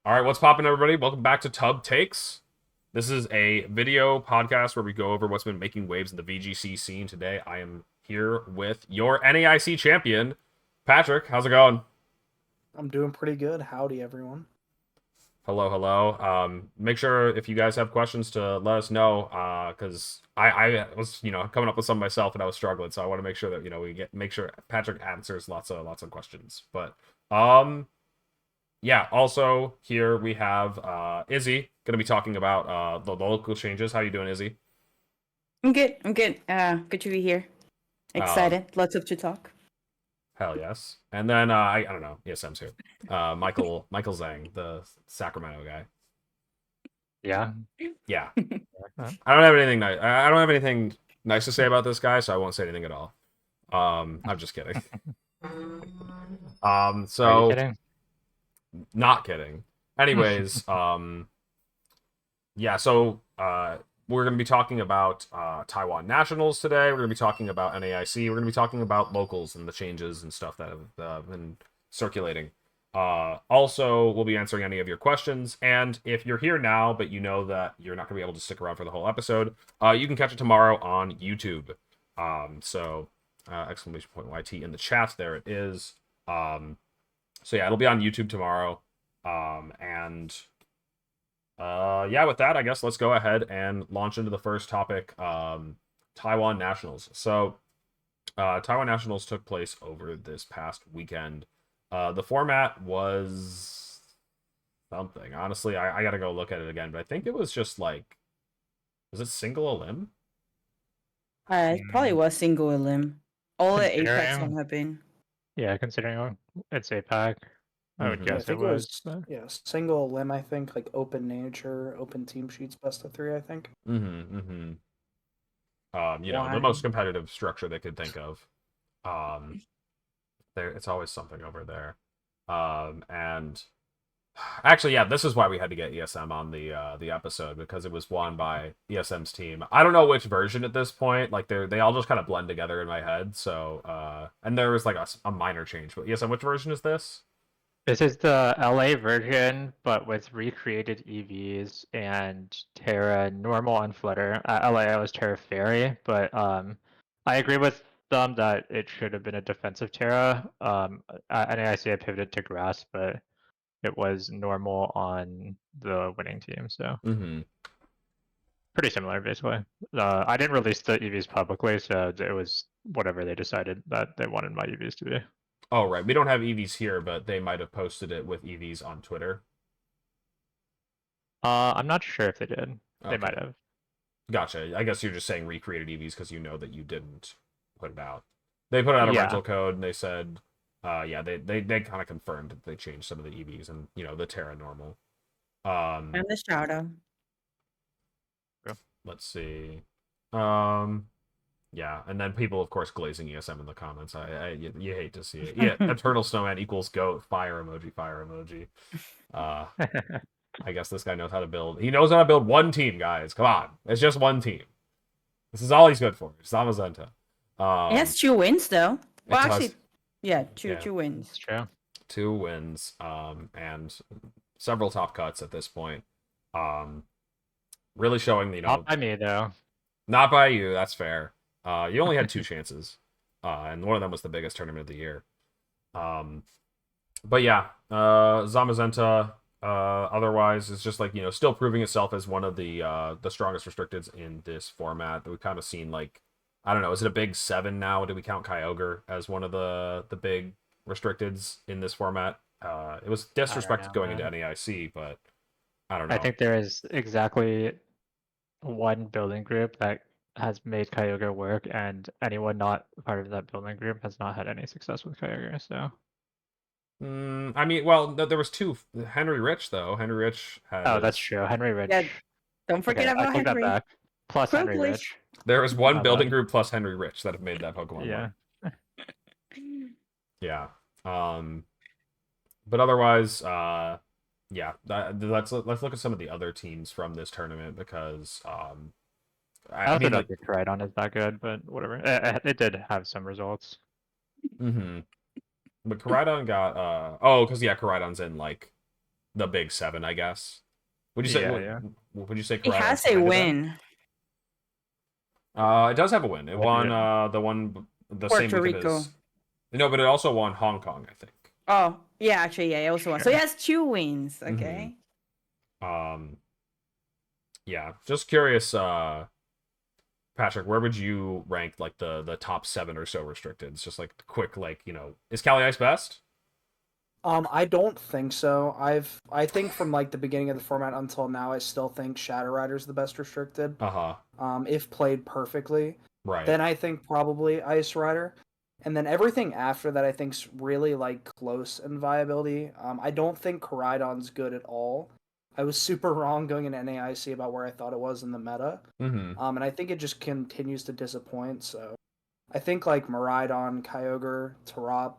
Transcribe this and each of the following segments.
All right, what's poppin', everybody? Welcome back to Tub Takes. This is a video podcast where we go over what's been making waves in the VGC scene. Today, I am here with your NAIC champion, Patrick. How's it going? I'm doing pretty good. Howdy, everyone. Hello, hello. Make sure if you guys have questions to let us know, because I was coming up with some myself and I was struggling, so I want to make sure that we make sure Patrick answers lots of questions. But yeah, also here we have Izzy going to be talking about the local changes. How you doing, Izzy? I'm good. I'm good. Good to be here. Um, Excited. Lots of to talk. Hell yes. And then I don't know, ESM's here. Michael Zhang, the Sacramento guy. Yeah. Yeah. I don't have anything nice. I don't have anything nice to say about this guy, so I won't say anything at all. I'm just kidding. Are you So kidding? not kidding. Anyways, yeah, so we're going to be talking about Taiwan Nationals today. We're going to be talking about NAIC. We're going to be talking about locals and the changes and stuff that have been circulating. Also, we'll be answering any of your questions. And if you're here now, but you know that you're not going to be able to stick around for the whole episode, you can catch it tomorrow on YouTube. Exclamation point YT in the chat. There it is. So yeah, it'll be on YouTube tomorrow. Yeah, with that, I guess let's go ahead and launch into the first topic, Taiwan Nationals. So, Taiwan Nationals took place over this past weekend. The format was something. Honestly, I gotta go look at it again, but I think it was just like, was it single elim? It probably was single elim. All the Apex Considering, one have been. yeah, considering it's APAC, I would Mhm. Yeah, I guess it think it was was. single limb. I think like open nature, open team sheets, best of three. I think. The Why? most competitive structure they could think of. There, it's always something over there. And actually, yeah, this is why we had to get ESM on the episode, because it was won by ESM's team. I don't know which version at this point. Like they all just kind of blend together in my head. So and there was like a minor change. But ESM, which version is this? This is the LA version, but with recreated EVs and Terra normal on Flutter. LA I was Terra Fairy, but I agree with them that it should have been a defensive Terra. NAIC I pivoted to grass, but it was normal on the winning team, so Mm-hmm. pretty similar basically. I didn't release the EVs publicly, so it was whatever they decided that they wanted my EVs to be. Oh, right. We don't have EVs here, but they might have posted it with EVs on Twitter. I'm not sure if they did. They Okay. might have. Gotcha. I guess you're just saying recreated EVs because you know that you didn't put it out. They put out a Yeah. rental code and they said, yeah, they kind of confirmed that they changed some of the EVs and the Terra normal. And the shadow. Let's see. Yeah, and then people, of course, glazing ESM in the comments. You hate to see it. Yeah, Eternal Snowman equals goat. Fire emoji. Fire emoji. I guess this guy knows how to build. He knows how to build one team, guys. Come on, it's just one team. This is all he's good for. Zamazenta. It has 2 wins though. Well, it does. actually, yeah, two Yeah. 2 wins. It's true. 2 wins. And several top cuts at this point. Really showing Not by me though. Not by you. That's fair. You only had 2 chances, and one of them was the biggest tournament of the year. But yeah, Zamazenta. Otherwise, is just like still proving itself as one of the strongest restricteds in this format. That we've kind of seen, like, I don't know, is it a big 7 now? Do we count Kyogre as one of the big restricteds in this format? It was disrespected know, going into man. NAIC, but I don't know. I think there is exactly one building group that has made Kyogre work, and anyone not part of that building group has not had any success with Kyogre. So. I mean, well, there was 2. Henry Rich, though. Henry Rich had. Oh, that's true. Henry Rich. Yeah, don't forget Okay, I about take that Henry. back. Plus Henry Quickly. Rich. There was one My building bad. group plus Henry Rich that have made that Pokemon Yeah. work. Yeah. But otherwise, yeah. Let's look at some of the other teams from this tournament, because I I also mean, don't like, think Koraidon is that good, but whatever. It did have some results. but Koraidon got because yeah, Koraidon's in like the big seven, I guess. Would you say? Yeah. Would you say It Koraidon's has a behind it then? win. It does have a win. It What won year? the same Puerto weekend Rico. as. No, but it also won Hong Kong, I think. Oh, yeah, actually, yeah, it also won. So it Sure. has 2 wins. Mhm. Okay. Yeah, just curious, Patrick, where would you rank like the top 7 or so restricted? It's just like quick, like, is Cali Ice best? I don't think so. I think from like the beginning of the format until now, I still think Shadow Rider's the best restricted. Uh-huh. If played perfectly, Right. then I think probably Ice Rider, and then everything after that I think's really like close in viability. I don't think Koraidon's good at all. I was super wrong going into NAIC about where I thought it was in the meta. Mm-hmm. And I think it just continues to disappoint. So I think like Miraidon, Kyogre, Tarap,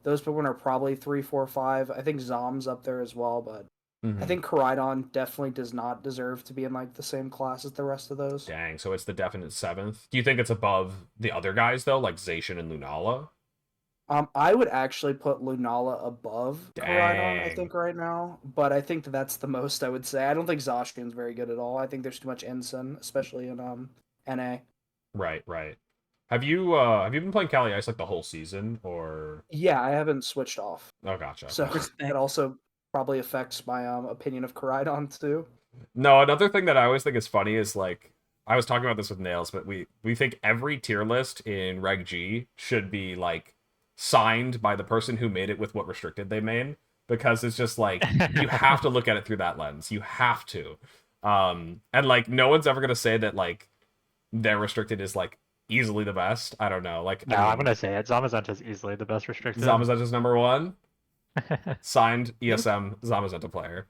those Pokemon are probably 3, 4, 5. I think Zom's up there as well, but Mm-hmm. I think Koraidon definitely does not deserve to be in like the same class as the rest of those. Dang, so it's the definite 7th. Do you think it's above the other guys though, like Zacian and Lunala? I would actually put Lunala above Koraidon, I Dang. think, right now, but I think that's the most I would say. I don't think Zacian's very good at all. I think there's too much Ensign, especially in NA. Right. Have you been playing Cali Ice like the whole season or? Yeah, I haven't switched off, Oh, gotcha. so Okay. Respect. it also probably affects my opinion of Koraidon too. No, another thing that I always think is funny is like I was talking about this with Nails, but we think every tier list in Reg G should be like signed by the person who made it with what restricted they made, because it's just like you have to look at it through that lens. You have to. And like no one's ever gonna say that like their restricted is like easily the best. I don't know. Like No, I I'm mean, gonna say it. Zamazenta is easily the best restricted. Zamazenta's number 1. Signed ESM Zamazenta player.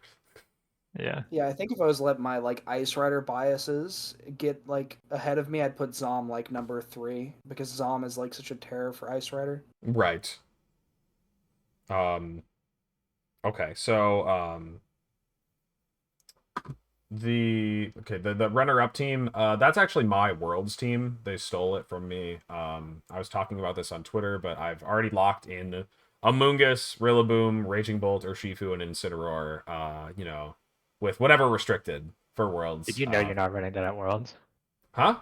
Yeah. Yeah, I think if I was let my like Ice Rider biases get like ahead of me, I'd put Zom like number 3 because Zom is like such a terror for Ice Rider. Right. Okay, so the runner-up team, that's actually my Worlds team. They stole it from me. I was talking about this on Twitter, but I've already locked in Amoonguss, Rillaboom, Raging Bolt, Urshifu, and Incineroar, with whatever restricted for Worlds. Did you know you're not running that at Worlds? Huh?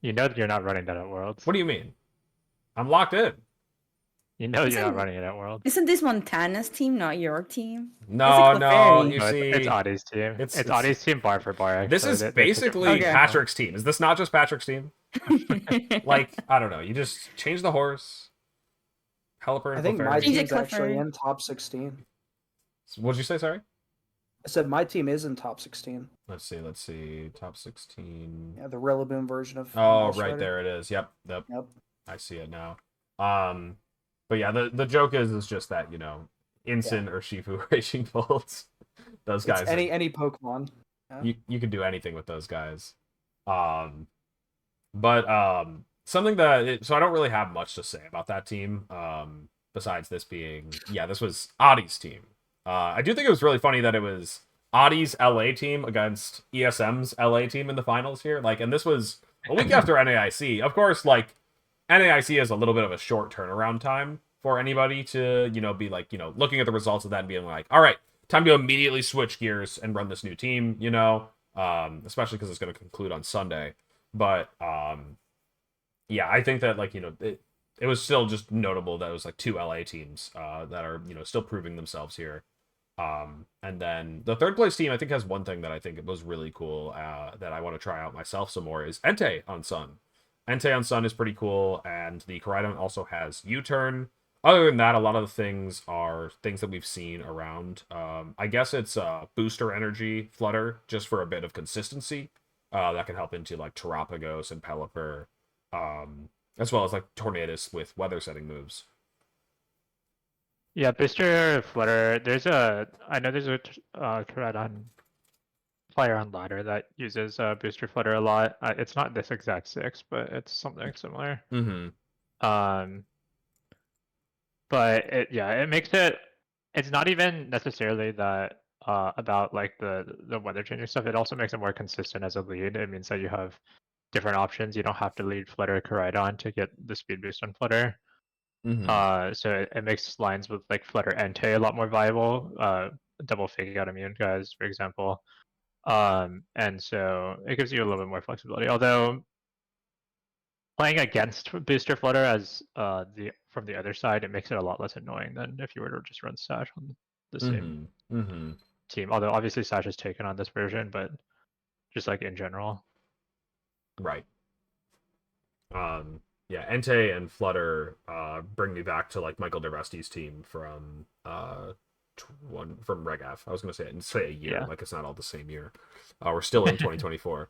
You know that you're not running that at Worlds. What do you mean? I'm locked in. You know you're not Isn't- running it at Worlds. Isn't this Montana's team, not your team? No, It's a no, Clefairy. you No, see, it's Audie's team. It's Audie's team bar for bar. Actually. this is They took it basically Okay. Patrick's team. Is this not just Patrick's team? Like, I don't know. You just change the horse. Helper and I think Clefairy. my DJ team's actually Clefairy. in top 16. What'd you say? Sorry. I said my team is in top 16. Let's see. Top 16. Yeah, the Rillaboom version of Oh, Ice right Rider. there it is. Yep. Yep. I see it now. But yeah, the joke is just that Incin or Shifu Raging Bolts. Those guys. It's any Pokemon. You can do anything with those guys. Something so I don't really have much to say about that team. Besides this being, this was Audie's team. I do think it was really funny that it was Audie's LA team against ESM's LA team in the finals here. Like, and this was a week after NAIC. Of course, like NAIC is a little bit of a short turnaround time for anybody to, be like, looking at the results of that and being like, all right, time to immediately switch gears and run this new team, especially because it's going to conclude on Sunday. But I think that it was still just notable that it was like 2 LA teams that are still proving themselves here. And then the third place team I think has one thing that I think was really cool that I want to try out myself some more is Entei on Sun. Entei on Sun is pretty cool, and the Koraidon also has U-Turn. Other than that, a lot of the things are things that we've seen around. I guess it's booster energy Flutter just for a bit of consistency that can help into like Terapagos and Pelipper, as well as like Tornadus with weather setting moves. Yeah, booster Flutter. I know there's a Koraidon player on ladder that uses booster Flutter a lot. It's not this exact 6, but it's something similar. Mm-hmm. But it makes it. It's not even necessarily that about like the weather changing stuff. It also makes it more consistent as a lead. It means that you have different options. You don't have to lead Flutter Koraidon to get the speed boost on Flutter. So it makes lines with like Flutter and Tay a lot more viable. Double fake out immune guys, for example. And so it gives you a little bit more flexibility. Although playing against booster Flutter as from the other side, it makes it a lot less annoying than if you were to just run Sash on the same team. Although obviously Sash is taken on this version, but just like in general. Right. Yeah, Entei and Flutter bring me back to like Michael DeResti's team from from RegF. I was gonna say a year, like it's not all the same year. We're still in 2024.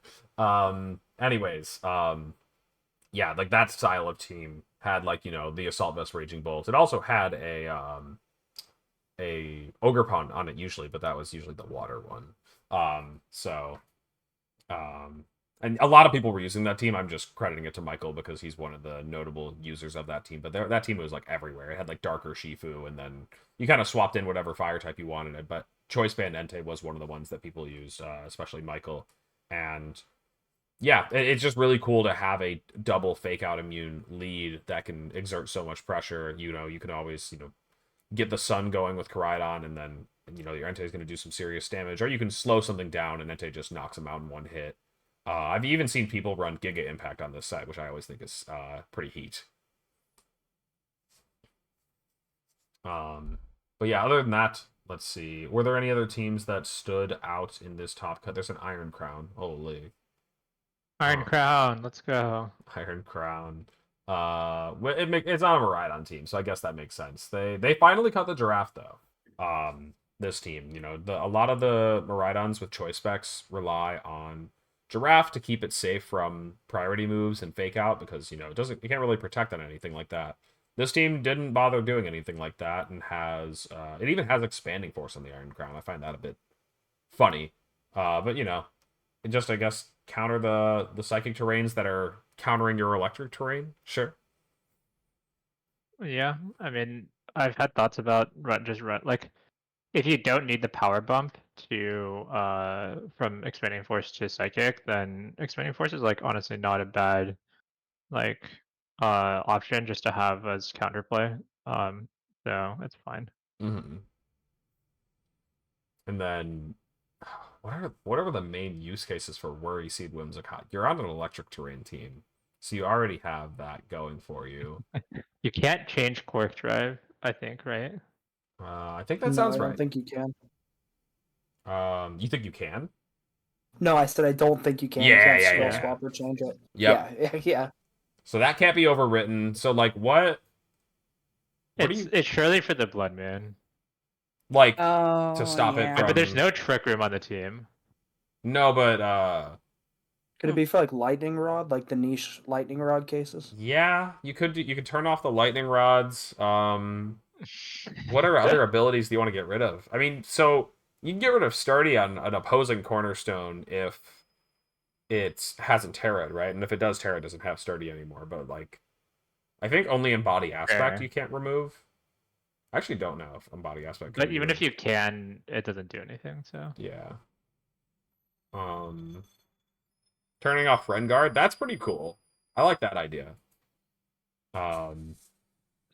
Anyways, yeah, like that style of team had like, you know, the Assault Vest Raging Bolt. It also had a Ogre Pawn on it usually, but that was usually the water one. And a lot of people were using that team. I'm just crediting it to Michael because he's one of the notable users of that team. But that team was like everywhere. It had like Darker Shifu, and then you kind of swapped in whatever fire type you wanted it. But Choice Band Entei was one of the ones that people used, especially Michael. And yeah, it's just really cool to have a double fake out immune lead that can exert so much pressure. You know, you can always, you know, get the sun going with Koraidon, and then, you know, your Entei is going to do some serious damage. Or you can slow something down, and Entei just knocks them out in one hit. I've even seen people run Giga Impact on this side, which I always think is pretty heat. But yeah, other than that, let's see. Were there any other teams that stood out in this top cut? There's an Iron Crown. Holy. Iron Crown, let's go. Iron Crown. It's not a Miraidon team, so I guess that makes sense. They finally cut the Giraffe though. This team, you know, a lot of the Miraidons with choice specs rely on Giraffe to keep it safe from priority moves and fake out because, you know, it can't really protect on anything like that. This team didn't bother doing anything like that and has it even has expanding force on the Iron Crown. I find that a bit funny. But you know, it just, I guess, counter the psychic terrains that are countering your electric terrain. Sure. Yeah, I mean, I've had thoughts about run like if you don't need the power bump to from expanding force to psychic, then expanding force is like honestly not a bad like option just to have as counterplay. So it's fine. And then whatever the main use cases for Worry Seed Whimsicott, you're on an electric terrain team, so you already have that going for you. You can't change Quark Drive, I think, right? I think that sounds right. I don't think you can. You think you can? No, I said I don't think you can. Yeah, you can't yeah. swap or change it. Yep. Yeah. So that can't be overwritten. So like what It's surely for the Blood Moon. Like to stop it from... But there's no Trick Room on the team. No, but could it be for like Lightning Rod, like the niche Lightning Rod cases? Yeah, you could turn off the Lightning Rods. What are other abilities do you want to get rid of? I mean, so you can get rid of Sturdy on an opposing Cornerstone if it hasn't Terra, right? And if it does Terra, it doesn't have Sturdy anymore. But like, I think only in Body Aspect you can't remove. I actually don't know if on Body Aspect. But even if you can, it doesn't do anything. So yeah. Turning off Renguard, that's pretty cool. I like that idea.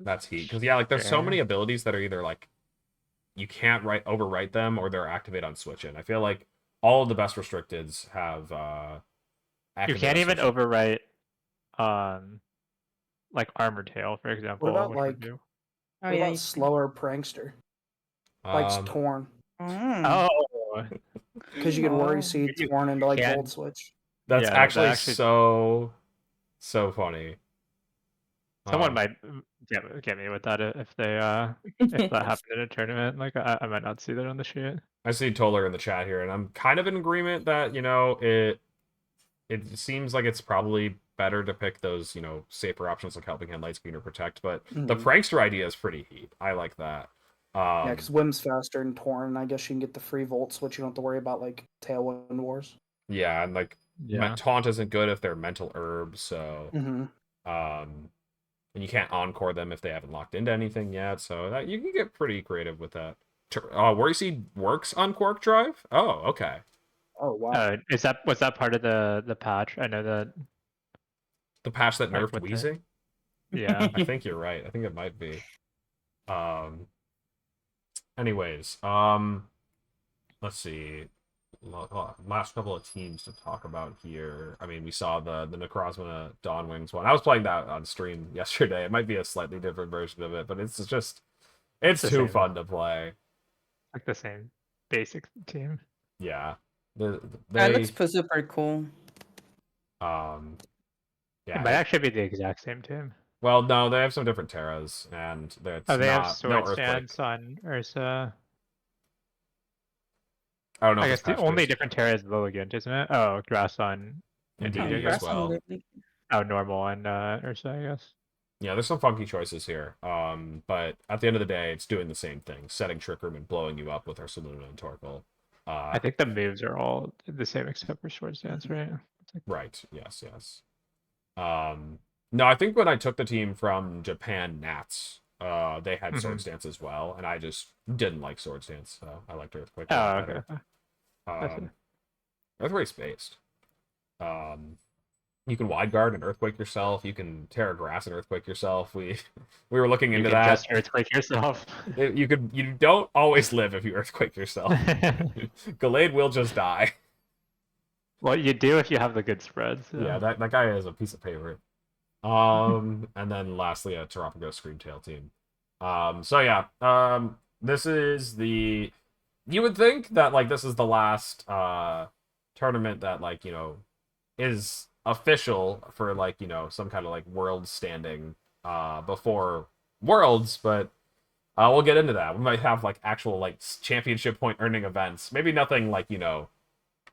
That's heat because yeah, like there's so many abilities that are either like you can't overwrite them or they're activate on switch in. I feel like all of the best restricteds have you can't even overwrite like Armor Tail, for example. What about slower Prankster? Like Torn. Oh, because you can Worry Seed Torn into like Gold Switch. That's actually so funny. Someone might get me with that if they if that happened in a tournament. Like I might not see that on the sheet. I see Toller in the chat here, and I'm kind of in agreement that, you know, it seems like it's probably better to pick those, you know, safer options like Helping Hand, Light Screen, or Protect. But the Prankster idea is pretty heat. I like that. Yeah, because Whim's faster and Torn. I guess you can get the free Volt Switch. You don't have to worry about like Tailwind Wars. Yeah, and like Taunt isn't good if they're mental herbs, so and you can't encore them if they haven't locked into anything yet, so that you can get pretty creative with that. Worry Seed works on Quark Drive? Oh, okay. Oh wow. Was that part of the patch? I know that the patch that nerfed Wheezing? Yeah. I think you're right. I think it might be. Um. Anyways, let's see. Last couple of teams to talk about here. I mean, we saw the Necrozma Dawn Wings one. I was playing that on stream yesterday. It might be a slightly different version of it, but it's the too same. fun to play. Like the same basic team. Yeah. That looks super cool. Um, It yeah. might actually be the exact same team. Well, no, they have some different Terras, and it's Oh, they have not sword Earthquake. stance on Ursa. I don't know I if guess it's the patch only based. different Terra is Lilligant, isn't it? Oh, grass on Indeed, Indeed, I as guess. well. Oh, normal on Ursa, I guess. Yeah, there's some funky choices here. But at the end of the day, it's doing the same thing: setting Trick Room and blowing you up with our Saluna and Torkoal. I think the moves are all the same except for sword stance, right? Right. Yes. No, I think when I took the team from Japan Nats, they had Sword Stance as well, and I just didn't like Sword Stance, so I liked Earthquake a lot better. Earthquake's based. You can wide guard and Earthquake yourself. You can Terra Grass and Earthquake yourself. We were looking into that. Just Earthquake yourself. You don't always live if you Earthquake yourself. Gallade will just die. Well, you do if you have the good spreads. So. Yeah, that guy is a piece of paper. And then lastly, a Tarapago Screamtail team. So yeah, this is the. You would think that like this is the last tournament that like is official for like some kind of like world standing before Worlds, but we'll get into that. We might have like actual like championship point earning events. Maybe nothing like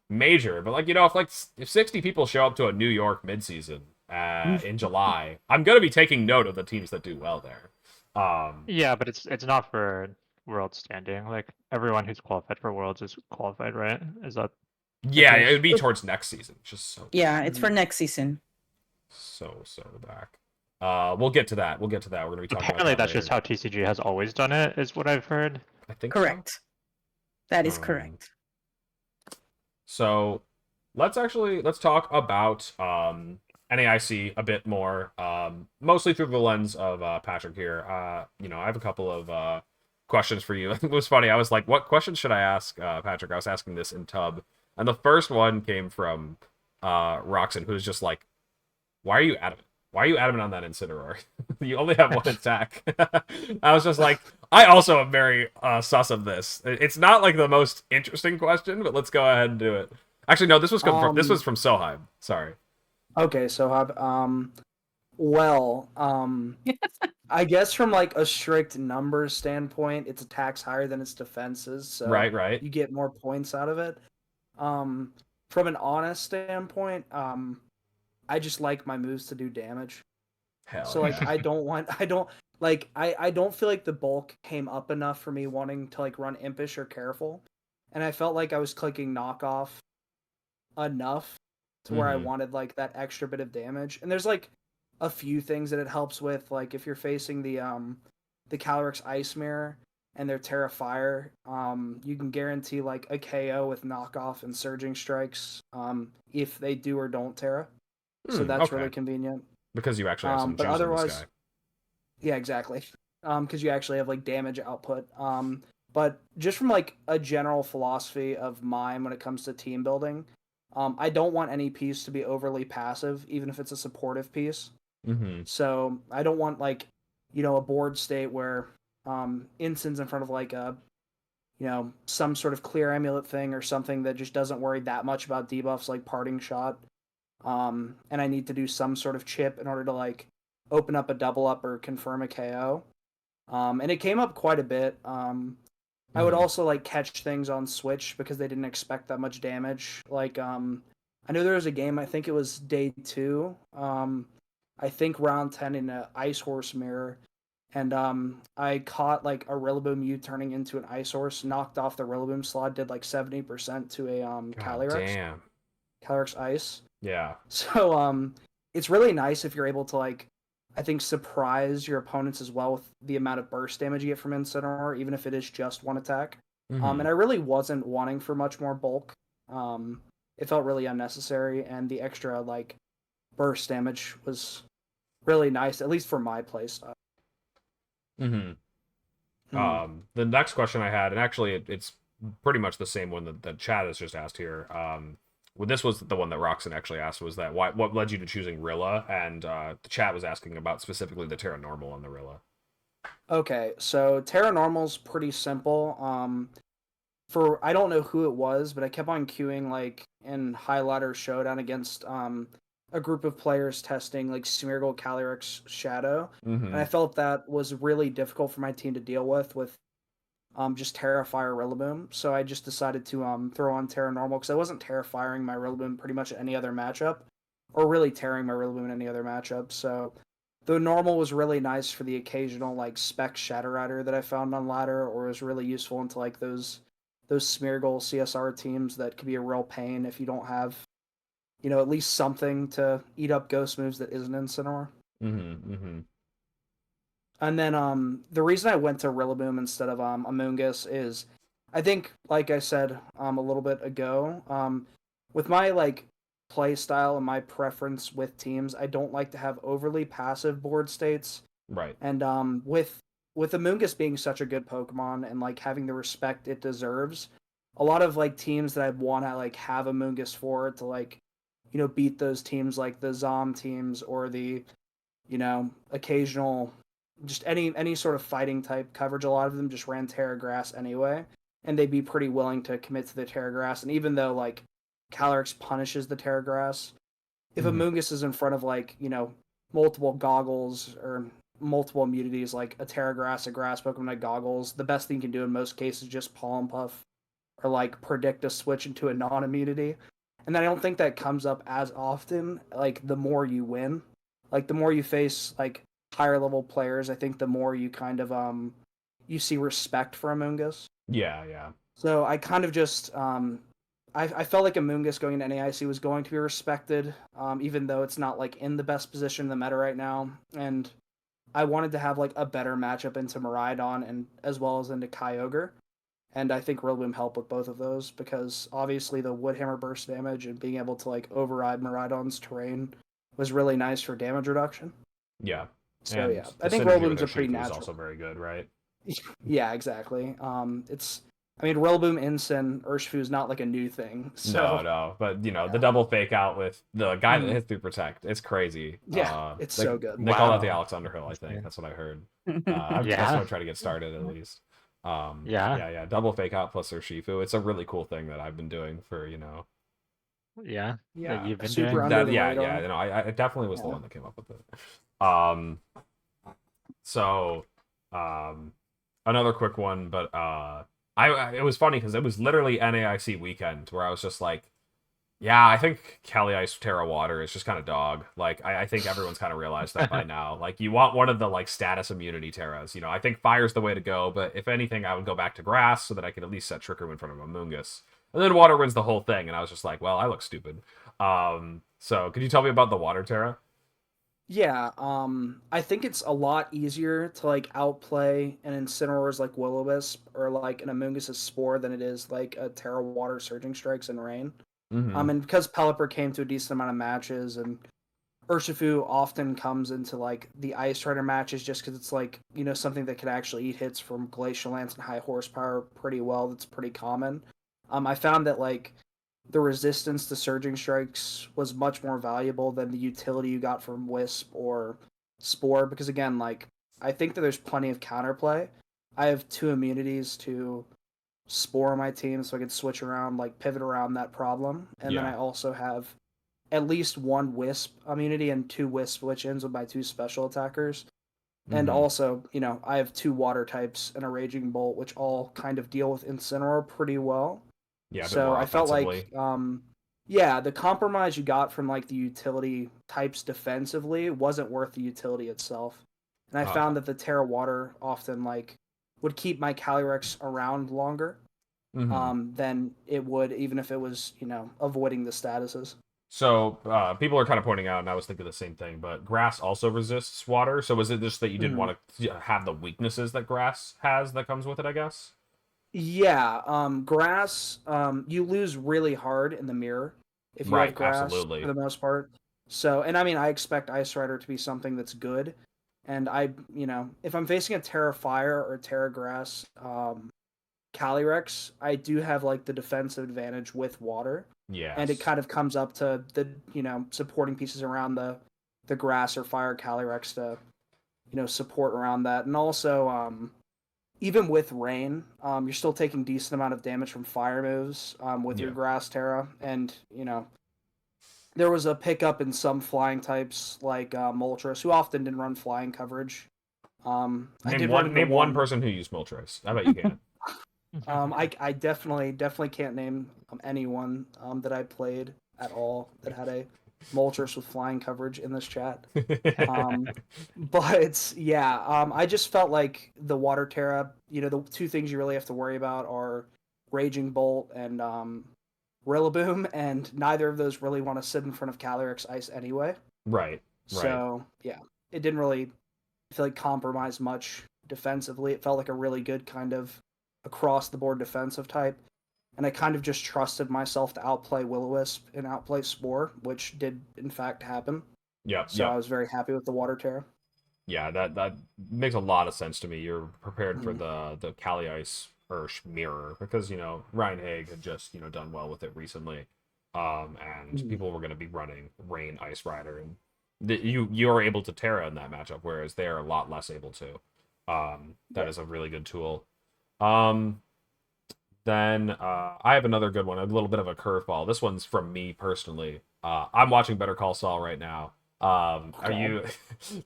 major, but like if 60 people show up to a New York midseason in July, I'm gonna be taking note of the teams that do well there. Yeah, but it's not for world standing. Like everyone who's qualified for worlds is qualified, right? Is that? Yeah, it would be towards next season. Just so. Yeah, it's for next season. So back. We'll get to that. We're gonna be talking. Apparently, about that's just how TCG has always done it, is what I've heard. I think correct. So. That is correct. So let's talk about NAIC a bit more, mostly through the lens of Patrick here. I have a couple of questions for you. It was funny. I was like, what questions should I ask Patrick? I was asking this in Tub, and the first one came from Roxon, who's just like, why are you adamant? Why are you adamant on that Incineroar? You only have one attack. I was just like, I also am very sus of this. It's not like the most interesting question, but let's go ahead and do it. Actually, no, this was from Soheim. Sorry. Okay, Soheim. I guess from like a strict numbers standpoint, its attacks higher than its defenses, so right. You get more points out of it. From an honest standpoint, I just like my moves to do damage. Hell. So like I don't feel like the bulk came up enough for me wanting to like run Impish or Careful, and I felt like I was clicking Knockoff enough to where I wanted like that extra bit of damage. And there's like a few things that it helps with, like if you're facing the Calyrex Ice Mirror and their Terra Fire, you can guarantee like a KO with Knockoff and Surging Strikes if they do or don't Terra. So that's really convenient. Because you actually have some but juice otherwise, in this guy. Yeah, exactly. Because you actually have like damage output. But just from like a general philosophy of mine when it comes to team building, I don't want any piece to be overly passive, even if it's a supportive piece. So I don't want like a board state where Inson's in front of like a some sort of clear amulet thing or something that just doesn't worry that much about debuffs like Parting Shot. And I need to do some sort of chip in order to like open up a double up or confirm a KO. And it came up quite a bit. I would also like catch things on Switch because they didn't expect that much damage. Like I know there was a game, I think it was day 2. I think round 10 in an Ice Horse mirror. And I caught like a Rillaboom U turning into an Ice Horse, knocked off the Rillaboom slot, did like 70% to a Calyrex. Damn. Calyrex Ice. Yeah. So it's really nice if you're able to like, I think, surprise your opponents as well with the amount of burst damage you get from Incineroar, even if it is just one attack. And I really wasn't wanting for much more bulk. It felt really unnecessary, and the extra like burst damage was really nice, at least for my playstyle. Mm-hmm. Hmm. The next question I had, and actually it's pretty much the same one that Chad has just asked here. Well, this was the one that Roxon actually asked, was that what led you to choosing Rilla? And the chat was asking about specifically the Terra Normal on the Rilla. Okay, so Terra Normal's pretty simple. For I don't know who it was, but I kept on queuing like in Highlighter Showdown against a group of players testing like Smeargle Calyrex Shadow, and Mm-hmm. I felt that was really difficult for my team to deal with just Terrafire Rillaboom. So I just decided to throw on Terra Normal because I wasn't Terrafiring my Rillaboom pretty much at any other matchup, or really tearing my Rillaboom in any other matchup. So the normal was really nice for the occasional like spec Shadow Rider that I found on ladder, or was really useful into like those Smeargle CSR teams that could be a real pain if you don't have, at least something to eat up ghost moves that isn't Incineroar. Mm-hmm. Mm-hmm. And then the reason I went to Rillaboom instead of Amoonguss is I think, like I said a little bit ago, with my like play style and my preference with teams, I don't like to have overly passive board states. Right. And with Amoonguss being such a good Pokemon and like having the respect it deserves, a lot of like teams that I want to like have Amoonguss for to like, beat those teams like the Zom teams or the, occasional just any sort of fighting type coverage. A lot of them just ran Terra Grass anyway, and they'd be pretty willing to commit to the Terra Grass. And even though like Calyrex punishes the Terra Grass, if Mm-hmm. Amoonguss is in front of like multiple goggles or multiple immunities like a Terra Grass, a Grass Pokemon like Goggles, the best thing you can do in most cases is just Pollen Puff or like predict a switch into a non-immunity. And then I don't think that comes up as often. Like the more you win, like the more you face like higher level players, I think the more you kind of you see respect for Amoonguss. Yeah, yeah. So I kind of just I felt like Amoonguss going into NAIC was going to be respected, even though it's not like in the best position in the meta right now. And I wanted to have like a better matchup into Miraidon and as well as into Kyogre. And I think Rillaboom helped with both of those because obviously the Woodhammer burst damage and being able to like override Miraidon's terrain was really nice for damage reduction. Yeah. So And yeah, the I think synergy with Rillaboom's their a pretty Shifu is natural. also very good, right? Yeah, exactly. I mean, Rillaboom, Incin, Urshifu is not like a new thing. So No, but the yeah. double fake out with the guy that Mhm. hits through protect, it's crazy. Yeah, it's they, so good. They call that the Wow. Alex Underhill, I think. Interesting. That's what I heard. That's what Yeah. I'm trying to get started at least. Yeah. Yeah, double fake out plus their Shifu. It's a really cool thing that I've been doing for Yeah. That yeah, you've been Super doing. under the yeah, radar. I definitely was the Yeah. one that came up with it. So, another quick one, but it was funny because it was literally NAIC weekend where I was just like, yeah, I think Cali Ice Terra Water is just kind of dog. Like, I think everyone's kind of realized that by now. Like, you want one of the like status immunity Terras. I think Fire's the way to go, but if anything, I would go back to Grass so that I could at least set Trick Room in front of Amoonguss. And then Water wins the whole thing, and I was just like, well, I look stupid. So could you tell me about the Water Terra? Yeah, I think it's a lot easier to like outplay an Incineroar's like Will-O-Wisp or like an Amoonguss' Spore than it is like a Terra Water Surging Strikes and Rain. Mm-hmm. And because Pelipper came to a decent amount of matches and Urshifu often comes into like the Ice Rider matches just because it's like, something that can actually eat hits from Glacial Lance and high horsepower pretty well. That's pretty common. I found that like the resistance to Surging Strikes was much more valuable than the utility you got from Wisp or Spore because again, like I think that there's plenty of counterplay. I have 2 immunities to Spore on my team, so I could switch around, like pivot around that problem. And then Yeah. I also have at least 1 Wisp immunity and 2 Wisp switch-ins with my 2 special attackers. And Mm-hmm. also, I have 2 water types and a Raging Bolt, which all kind of deal with Incineroar pretty well. Yeah, a bit So more I felt offensively. like, yeah, the compromise you got from like the utility types defensively wasn't worth the utility itself. And I found that the Terra Water often like would keep my Calyrex around longer Mm-hmm. than it would even if it was, avoiding the statuses. So people are kind of pointing out, and I was thinking the same thing, but grass also resists water. So was it just that you didn't want to have the weaknesses that grass has that comes with it, I guess? Yeah, grass, you lose really hard in the mirror if you have Right, grass for absolutely. the most part. So, and I mean, I expect Ice Rider to be something that's good. And if I'm facing a Terra Fire or Terra Grass Calyrex, I do have like the defensive advantage with water. And it Yes. kind of comes up to the, supporting pieces around the grass or fire Calyrex to, support around that. And also, even with rain, you're still taking decent amount of damage from fire moves with your Yeah. grass Terra. And, there was a pickup in some flying types like Moltres, who often didn't run flying coverage. I did run into Name one person who used Moltres. I bet you can. I definitely can't name anyone that I played at all that had a Moltres with flying coverage in this chat. But yeah, I just felt like the Water Terra, the two things you really have to worry about are Raging Bolt and Rillaboom, and neither of those really want to sit in front of Calyrex Ice anyway. Right. So yeah, it didn't really feel like compromise much defensively. It felt like a really good kind of across the board defensive type. And I kind of just trusted myself to outplay Will-O-Wisp and outplay Spore, which did in fact happen. So I was very happy with the Water Terra. Yeah, that makes a lot of sense to me. You're prepared for the Cali Ice Ursh mirror because Ryan Haig had just done well with it recently, and people were going to be running Rain Ice Rider, and you are able to Terra in that matchup, whereas they are a lot less able to. That is a really good tool. Then I have another good one, a little bit of a curveball. This one's from me personally. I'm watching Better Call Saul right now. Are you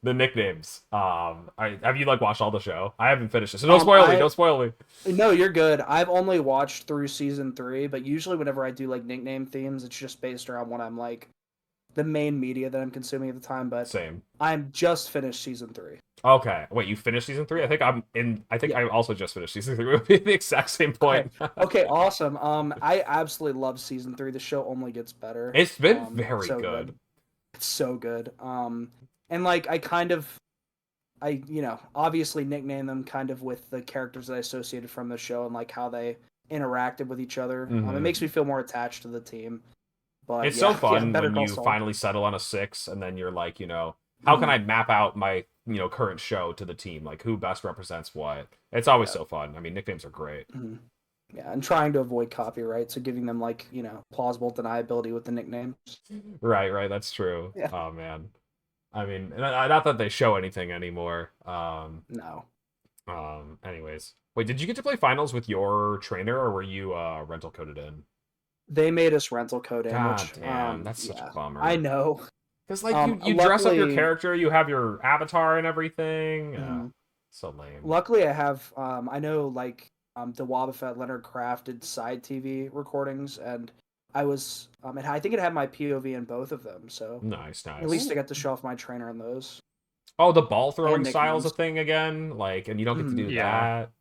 the nicknames? Have you watched all the show? I haven't finished it, so don't spoil me. Don't spoil me. No, you're good. I've only watched through season 3, but usually whenever I do nickname themes, it's just based around what I'm the main media that I'm consuming at the time. But Same. I'm just finished season 3. Okay, wait, you finished season 3? I think I also just finished season 3. It would be the exact same point. Okay, awesome. I absolutely love season 3. The show only gets better. It's been very so good. It's so good. And I obviously nickname them kind of with the characters that I associated from the show and how they interacted with each other. It makes me feel more attached to the team. But it's so fun when you finally settle on a 6, and then you're like, how can I map out my current show to the team? Who best represents what? It's always so fun. I mean, nicknames are great. Yeah, and trying to avoid copyright, so giving them plausible deniability with the nicknames. Right. That's true. Yeah. Oh man. I mean, not that they show anything anymore. No. Anyways, wait, did you get to play finals with your trainer, or were you rental coded in? They made us rental code in. God damn, that's such a bummer. I know. Because you dress up your character, you have your avatar and everything. So lame. Luckily, I have I know the Wobbuffet Leonard Kraft did side TV recordings, and I was I think it had my POV in both of them. So nice. At least I got to show off my trainer in those. Oh, the ball throwing style's a thing again, and you don't get to do that.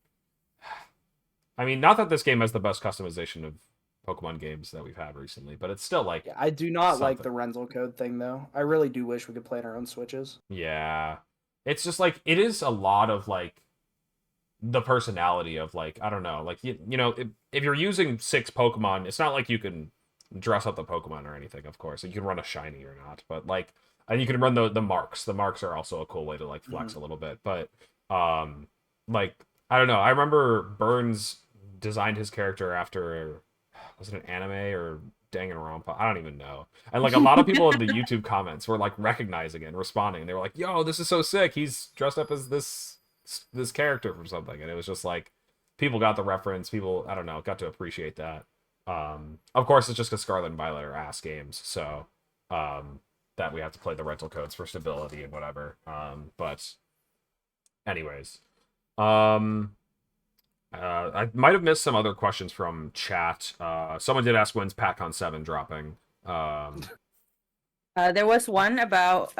I mean, not that this game has the best customization of Pokemon games that we've had recently, but it's still yeah, I do not like the rental code thing though. I really do wish we could play in our own Switches. Yeah, it's just it is a lot of the personality of I don't know, if you're using 6 Pokemon, it's not like you can dress up the Pokemon or anything. Of course, you can run a shiny or not, but and you can run the marks. The marks are also a cool way to flex a little bit, but I don't know. I remember Burns designed his character after. Was it an anime or Danganronpa? I don't even know. And a lot of people in the YouTube comments were recognizing it and responding. They were like, "Yo, this is so sick. He's dressed up as this character from something." And it was just people got the reference. People, I don't know, got to appreciate that. Of course, it's just because Scarlet and Violet are ass games, so that we have to play the rental codes for stability and whatever. But anyways, I might have missed some other questions from chat. Someone did ask when's PatCon 7 dropping. There was one about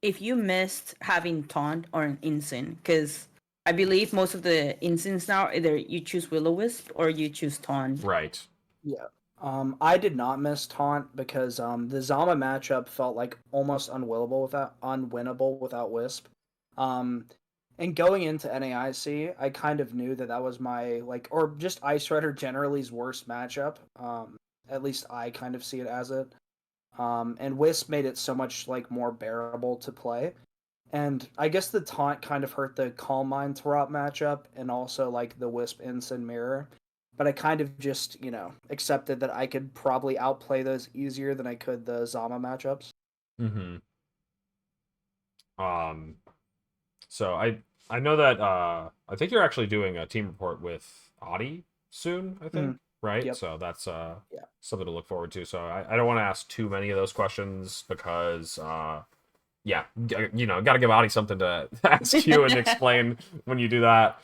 if you missed having taunt or an instant, because I believe most of the instants now either you choose Will-O-Wisp or you choose taunt. Right. Yeah. I did not miss taunt because the Zama matchup felt almost unwinnable without Wisp. And going into NAIC, I kind of knew that was my or just Ice Rider generally's worst matchup. At least I kind of see it as it. And Wisp made it so much like more bearable to play. And I guess the taunt kind of hurt the Calm Mind Tarot matchup and also like the Wisp Ensign Mirror. But I kind of just, accepted that I could probably outplay those easier than I could the Zama matchups. Mm-hmm. So I know that I think you're actually doing a team report with Audie soon, I think, right? Yep. So that's Yeah. something to look forward to. So I don't want to ask too many of those questions because yeah, got to give Audie something to ask you and explain when you do that.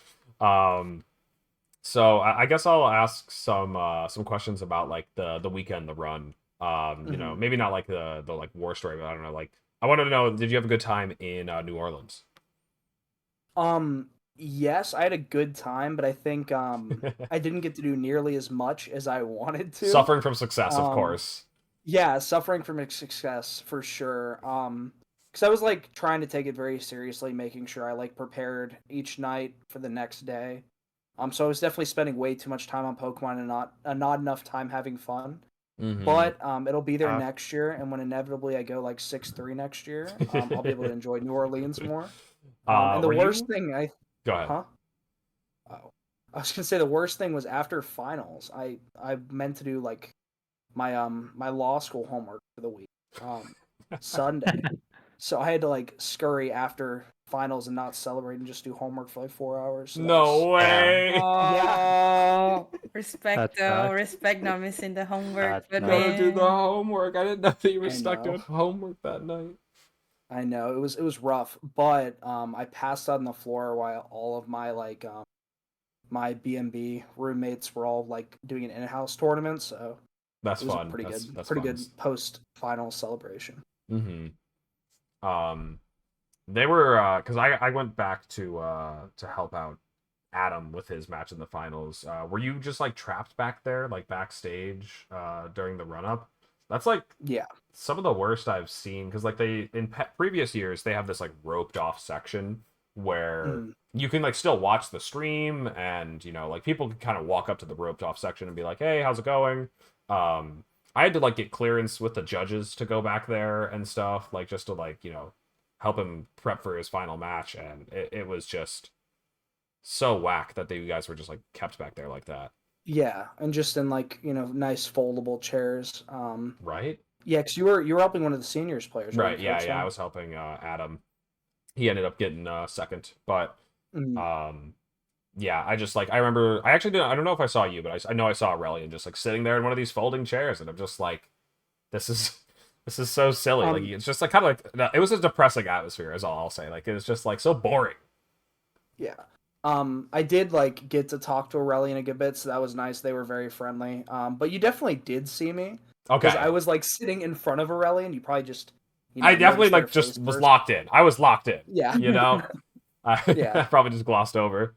So I guess I'll ask some questions about like the weekend, the run. Maybe not like the like war story, but I don't know. Like I wanted to know, did you have a good time in New Orleans? Yes, I had a good time, but I think I didn't get to do nearly as much as I wanted to. Suffering from success, of course. Yeah, suffering from success for sure. Because I was like trying to take it very seriously, making sure I like prepared each night for the next day. So I was definitely spending way too much time on Pokemon and not enough time having fun. Mm-hmm. But it'll be there next year, and when inevitably I go like 6-3 next year, I'll be able to enjoy New Orleans more. And the worst thing Go ahead. Huh? Oh. I was gonna say the worst thing was after finals. I meant to do like my my law school homework for the week. Sunday. So I had to like scurry after finals and not celebrate and just do homework for like 4 hours. So no way. Oh, respect That sucks. respect not missing the homework. That's But nuts. Gotta do the man, homework. I didn't know that you were I stuck know. doing homework that night. I know it was rough, but I passed out on the floor while all of my like my B&B roommates were all like doing an in-house tournament, so That's it was fun. a pretty That's pretty fun. good post-final celebration. Mm-hmm. They were because I went back to help out Adam with his match in the finals. Were you just like trapped back there, like backstage, during the run up? That's like Yeah. some of the worst I've seen because like they in previous years they have this like roped off section where you can like still watch the stream and like people can kind of walk up to the roped off section and be like, hey, how's it going? I had to like get clearance with the judges to go back there and stuff, like just to like help him prep for his final match, and it was just so whack that you guys were just like kept back there like that. Yeah, and just in like nice foldable chairs. Right. Yeah, because you were helping one of the seniors players, right? Right. Yeah. I was helping Adam. He ended up getting second, but yeah, I just like I remember I actually didn't, I don't know if I saw you, but I know I saw Aurelian just like sitting there in one of these folding chairs, and I'm just like, this is so silly. Like it's just like kind of like it was a depressing atmosphere, is all I'll say. Like it was just like so boring. Yeah. I did like get to talk to Aurelian a good bit, so that was nice. They were very friendly. But you definitely did see me. Okay. Because I was like sitting in front of Aurelian. You probably just I definitely noticed their like just face was first. locked in. I was locked in. Yeah. I probably just glossed over.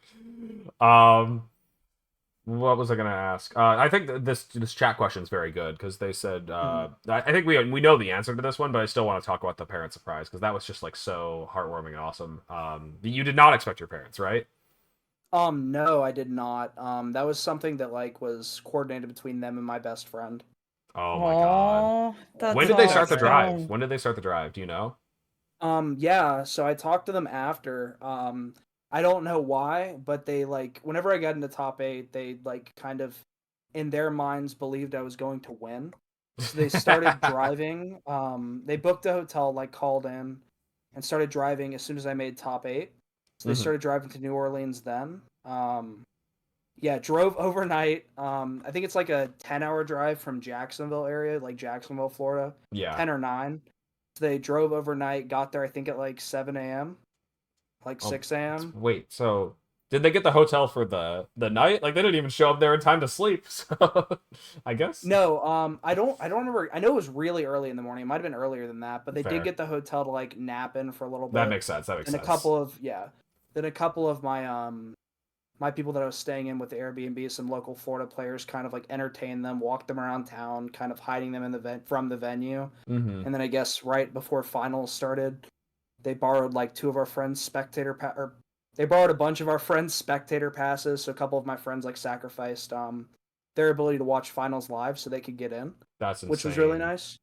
What was I gonna ask? I think this chat question is very good because they said I think we know the answer to this one, but I still want to talk about the parent surprise because that was just like so heartwarming and awesome. You did not expect your parents, right? No, I did not. That was something that like was coordinated between them and my best friend. Oh my god! that's When did they start the awesome. drive? When did they start the drive? Do you know? Yeah, so I talked to them after. I don't know why, but they like whenever I got into top 8, they like kind of in their minds believed I was going to win. So they started driving. They booked a hotel, like called in and started driving as soon as I made top 8. So they started driving to New Orleans then. Yeah, drove overnight. I think it's like a 10-hour drive from Jacksonville area, like Jacksonville, Florida. Yeah. 10 or 9. So they drove overnight, got there I think at like 7 a.m. Like 6 a.m. Wait, so did they get the hotel for the night? Like they didn't even show up there in time to sleep. So I guess. No, I don't remember. I know it was really early in the morning. It might have been earlier than that, but they Fair. did get the hotel to like nap in for a little bit. That makes sense. And a couple of my people that I was staying in with the Airbnb, some local Florida players, kind of like entertained them, walked them around town, kind of hiding them in from the venue. Mm-hmm. And then I guess right before finals started, they borrowed like two of our friends' they borrowed a bunch of our friends' spectator passes. So a couple of my friends like sacrificed their ability to watch finals live so they could get in. That's insane. Which was really nice.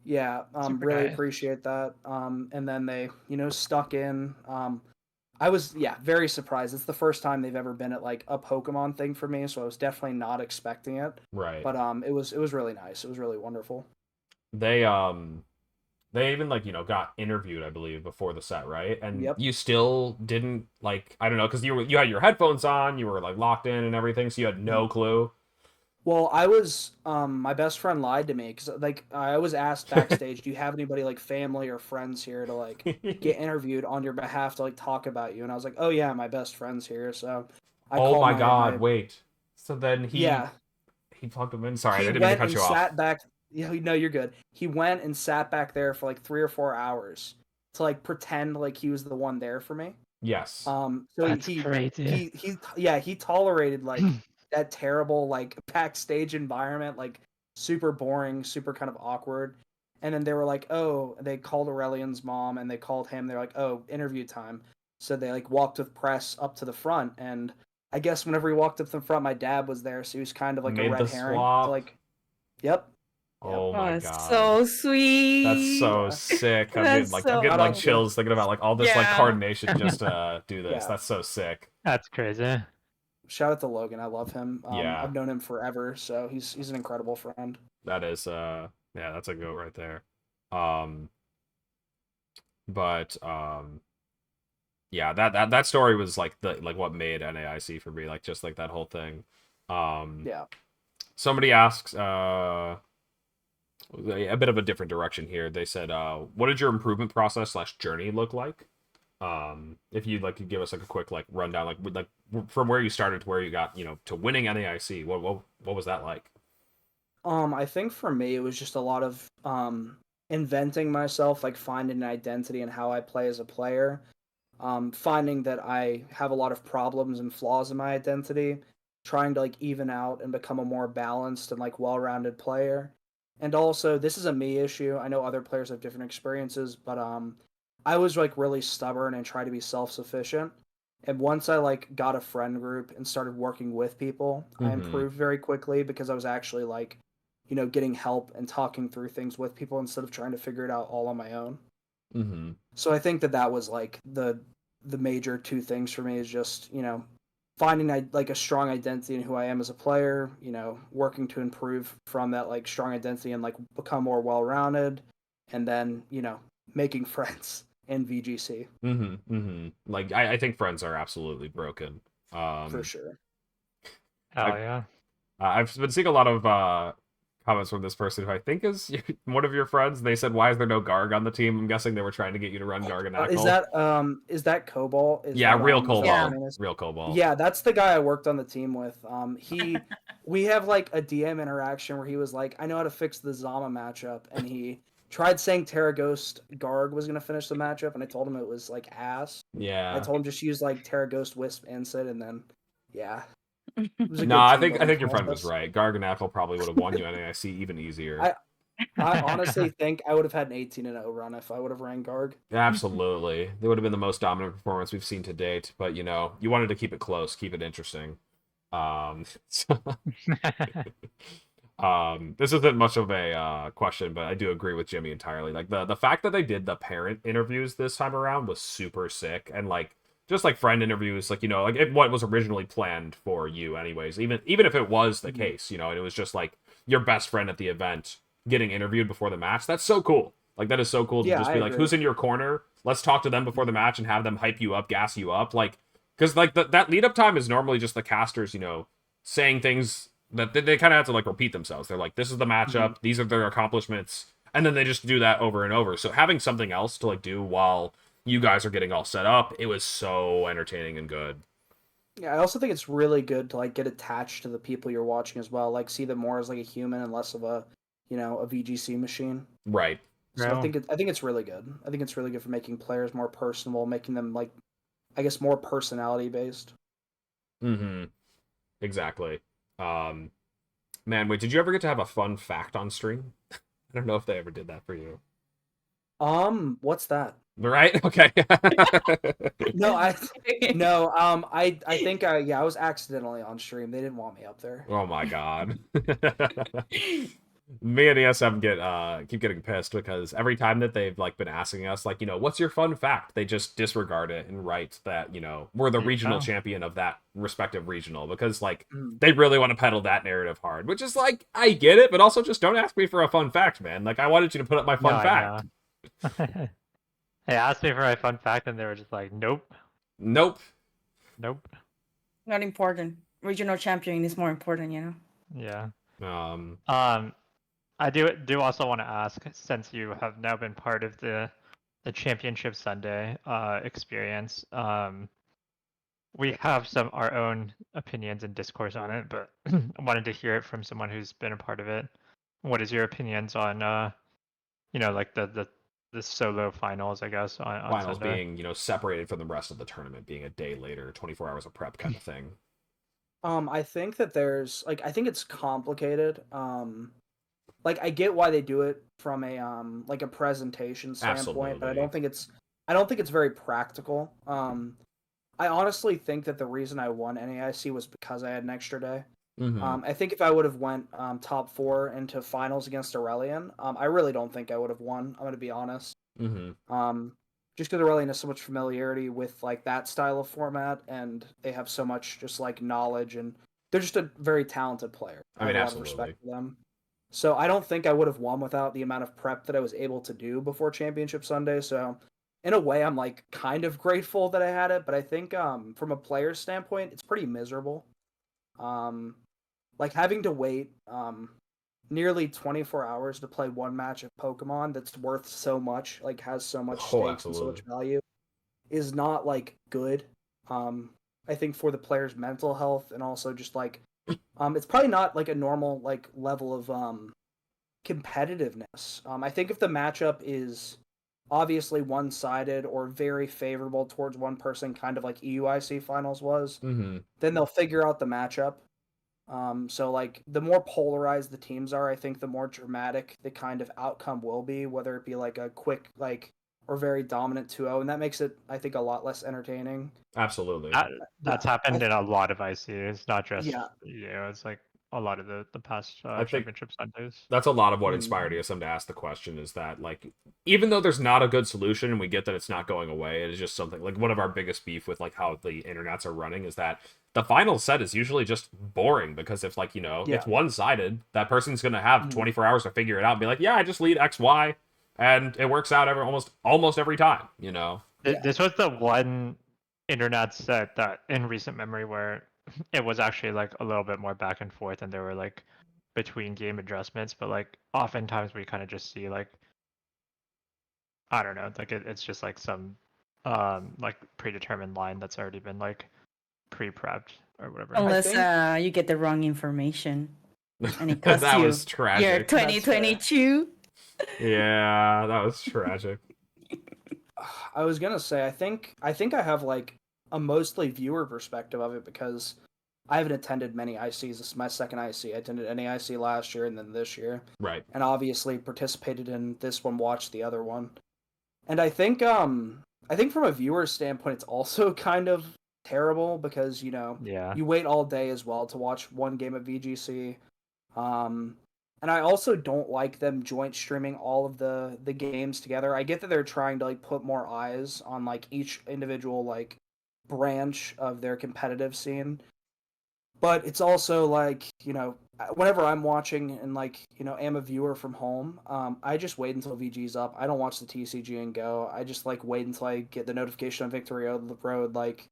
Yeah, Super really nice. appreciate that. And then they, stuck in. I was, very surprised. It's the first time they've ever been at like a Pokemon thing for me, so I was definitely not expecting it. Right. But it was really nice. It was really wonderful. They even like got interviewed, I believe, before the set, right? And Yep. you still didn't like, I don't know, because you had your headphones on, you were like locked in and everything, so you had no clue. Well, I was my best friend lied to me because like I was asked backstage, do you have anybody like family or friends here to like get interviewed on your behalf to like talk about you? And I was like, oh yeah, my best friend's here. So I Oh called my my God, wait. So then yeah. he plugged him in. Sorry, I He didn't mean to went cut and you off. sat back. Yeah, no, you're good. He went and sat back there for like 3 or 4 hours to like pretend like he was the one there for me. Yes. So That's crazy. he tolerated like that terrible like backstage environment, like super boring, super kind of awkward. And then they were like, oh, they called Aurelian's mom and they called him. They're like, oh, interview time. So they like walked with press up to the front, and I guess whenever he walked up to the front, my dad was there, so he was kind of like a Made the red herring. To, swap. like, yep, yep, Oh my Oh, God. so That's sweet. so yeah. sick. That's I'm so getting Shout like out to chills thinking about like all this like yeah. coordination just to do this. yeah, That's so sick. That's crazy. shout out to Logan. I love him. Yeah, I've known him forever, so he's an incredible friend. that is yeah, that's a goat right there. Um but yeah, that story was like the like what made NAIC for me, like just like that whole thing. Um Yeah. Somebody asks a bit of a different direction here. They said, what did your improvement process slash journey look like? If you'd like to give us like a quick like rundown, like from where you started to where you got, to winning NAIC. What was that like? I think for me it was just a lot of inventing myself, like finding an identity in how I play as a player. Finding that I have a lot of problems and flaws in my identity, trying to like even out and become a more balanced and like well-rounded player. And also, this is a me issue. I know other players have different experiences, but I was like really stubborn and tried to be self-sufficient. And once I like got a friend group and started working with people, I Mm-hmm. improved very quickly because I was actually like, getting help and talking through things with people instead of trying to figure it out all on my own. Mm-hmm. So I think that was like the major two things for me is just finding like a strong identity in who I am as a player, working to improve from that like strong identity and like become more well rounded, and then making friends in VGC Mm-hmm. Mm-hmm. Like I think friends are absolutely broken. for Um sure. I Hell yeah. I've been seeing a lot of comments from this person who I think is one of your friends. They said, "Why is there no Garg on the team?" I'm guessing they were trying to get you to run Garg and Knuckle. Is that Cobalt? Yeah, real Is that what his Yeah. Cobalt. name is? Real Cobalt. Yeah, that's the guy I worked on the team with. We have like a DM interaction where he was like, "I know how to fix the Zama matchup," and he tried saying Terra Ghost Garg was gonna finish the matchup, and I told him it was like ass. I Yeah. told him just use like Terra Ghost Wisp Incid, and then yeah, it was a No, good I team think I building think your friend was process. right. Garganackle probably would have won you NAIC even easier. I I honestly think I would have had an 18-0 run if I would have ran Garg. Absolutely. They would have been the most dominant performance we've seen to date, but you wanted to keep it close, keep it interesting. So, this isn't much of a question, but I do agree with Jimmy entirely. Like the fact that they did the parent interviews this time around was super sick, and like just like friend interviews, like like what was originally planned for you, anyways. Even if it was the Mhm. case, and it was just like your best friend at the event getting interviewed before the match. That's so cool. Like that is so cool to Yeah, just I be like, agree. who's in your corner? Let's talk to them before the match and have them hype you up, gas you up, like because like that lead up time is normally just the casters, saying things that they kind of have to like repeat themselves. They're like, this is the matchup, Mhm. these are their accomplishments, and then they just do that over and over. So having something else to like do while you guys are getting all set up, it was so entertaining and good. Yeah, I also think it's really good to like get attached to the people you're watching as well. Like see them more as like a human and less of a VGC machine. Right. So Real. I think it's really good. I think it's really good for making players more personable, making them like I guess more personality based. Mm-hmm. Exactly. Um, Man, wait, did you ever get to have a fun fact on stream? I don't know if they ever did that for you. What's that? Right? Okay. No, no, I think I was accidentally on stream. They didn't want me up there. Oh my god. Me and ESM keep getting pissed because every time that they've like been asking us like, what's your fun fact, they just disregard it and write that, we're the regional Oh. champion of that respective regional, because like Mm. they really want to peddle that narrative hard, which is like, I get it, but also just don't ask me for a fun fact, man. Like, I wanted you to put up my No, fun I fact. know. They asked me for my fun fact, and they were just like, "Nope, Nope. nope." Not important. Regional champion is more important, you know. Yeah. Um, I do also want to ask, since you have now been part of the Championship Sunday experience, we have our own opinions and discourse on it, but I wanted to hear it from someone who's been a part of it. What is your opinions on like the solo finals, I guess, on finals Sunday? being, separated from the rest of the tournament, being a day later, 24 hours of prep kind of thing. I think that I think it's complicated. Like I get why they do it from a like a presentation standpoint, but Absolutely. I don't think it's very practical. I honestly think that the reason I won NAIC was because I had an extra day. Mm-hmm. I think if I would have went top 4 into finals against Aurelian, I really don't think I would have won. I'm going to be honest. Mm-hmm. Just because Aurelian has so much familiarity with like that style of format, and they have so much just like knowledge, and they're just a very talented player. I I mean, have a lot of absolutely. respect for them. So I don't think I would have won without the amount of prep that I was able to do before Championship Sunday. So in a way, I'm like kind of grateful that I had it, but I think from a player's standpoint, it's pretty miserable. Um, like having to wait nearly 24 hours to play one match of Pokemon that's worth so much, like has so much Oh, stakes and so much absolutely. value, is not like good. I think for the player's mental health, and also just like it's probably not like a normal like level of competitiveness. I think if the matchup is obviously one-sided or very favorable towards one person, kind of like EUIC finals was, Mm-hmm. then they'll figure out the matchup. So like the more polarized the teams are, I think the more dramatic the kind of outcome will be, whether it be like a quick like or very dominant 2-0, and that makes it, I think, a lot less entertaining. Absolutely. That's Yeah, happened in a lot of ICs, not just yeah. it's like a lot of the past I think Championship Sundays. that's a lot of what Mm. inspired ESM to ask the question, is that like, even though there's not a good solution and we get that it's not going away, it is just something like one of our biggest beef with like how the internets are running is that the final set is usually just boring, because if like, Yeah. it's one-sided, that person's going to have Mhm. 24 hours to figure it out and be like, yeah, I just lead XY and it works out almost every time. Yeah. This was the one internet set that in recent memory where it was actually like a little bit more back and forth, and there were like between game adjustments, but like oftentimes we kind of just see like, I don't know, like it's just like some like predetermined line that's already been like pre-prepped or whatever. Unless think- you get the wrong information and it costs That you was your tragic. 2022. Yeah, that was tragic. I was gonna say, I think I have like a mostly viewer perspective of it, because I haven't attended many ICs. This is my second IC. I attended NAIC last year and then this year, Right. and obviously participated in this one, watched the other one. And I think from a viewer standpoint, it's also kind of terrible, because Yeah. you wait all day as well to watch one game of VGC. And I also don't like them joint streaming all of the games together. I get that they're trying to like put more eyes on like each individual like branch of their competitive scene, but it's also like, whenever I'm watching and like, am a viewer from home, I just wait until VG's up. I don't watch the TCG and go. I just like wait until I get the notification on Victory Road, like,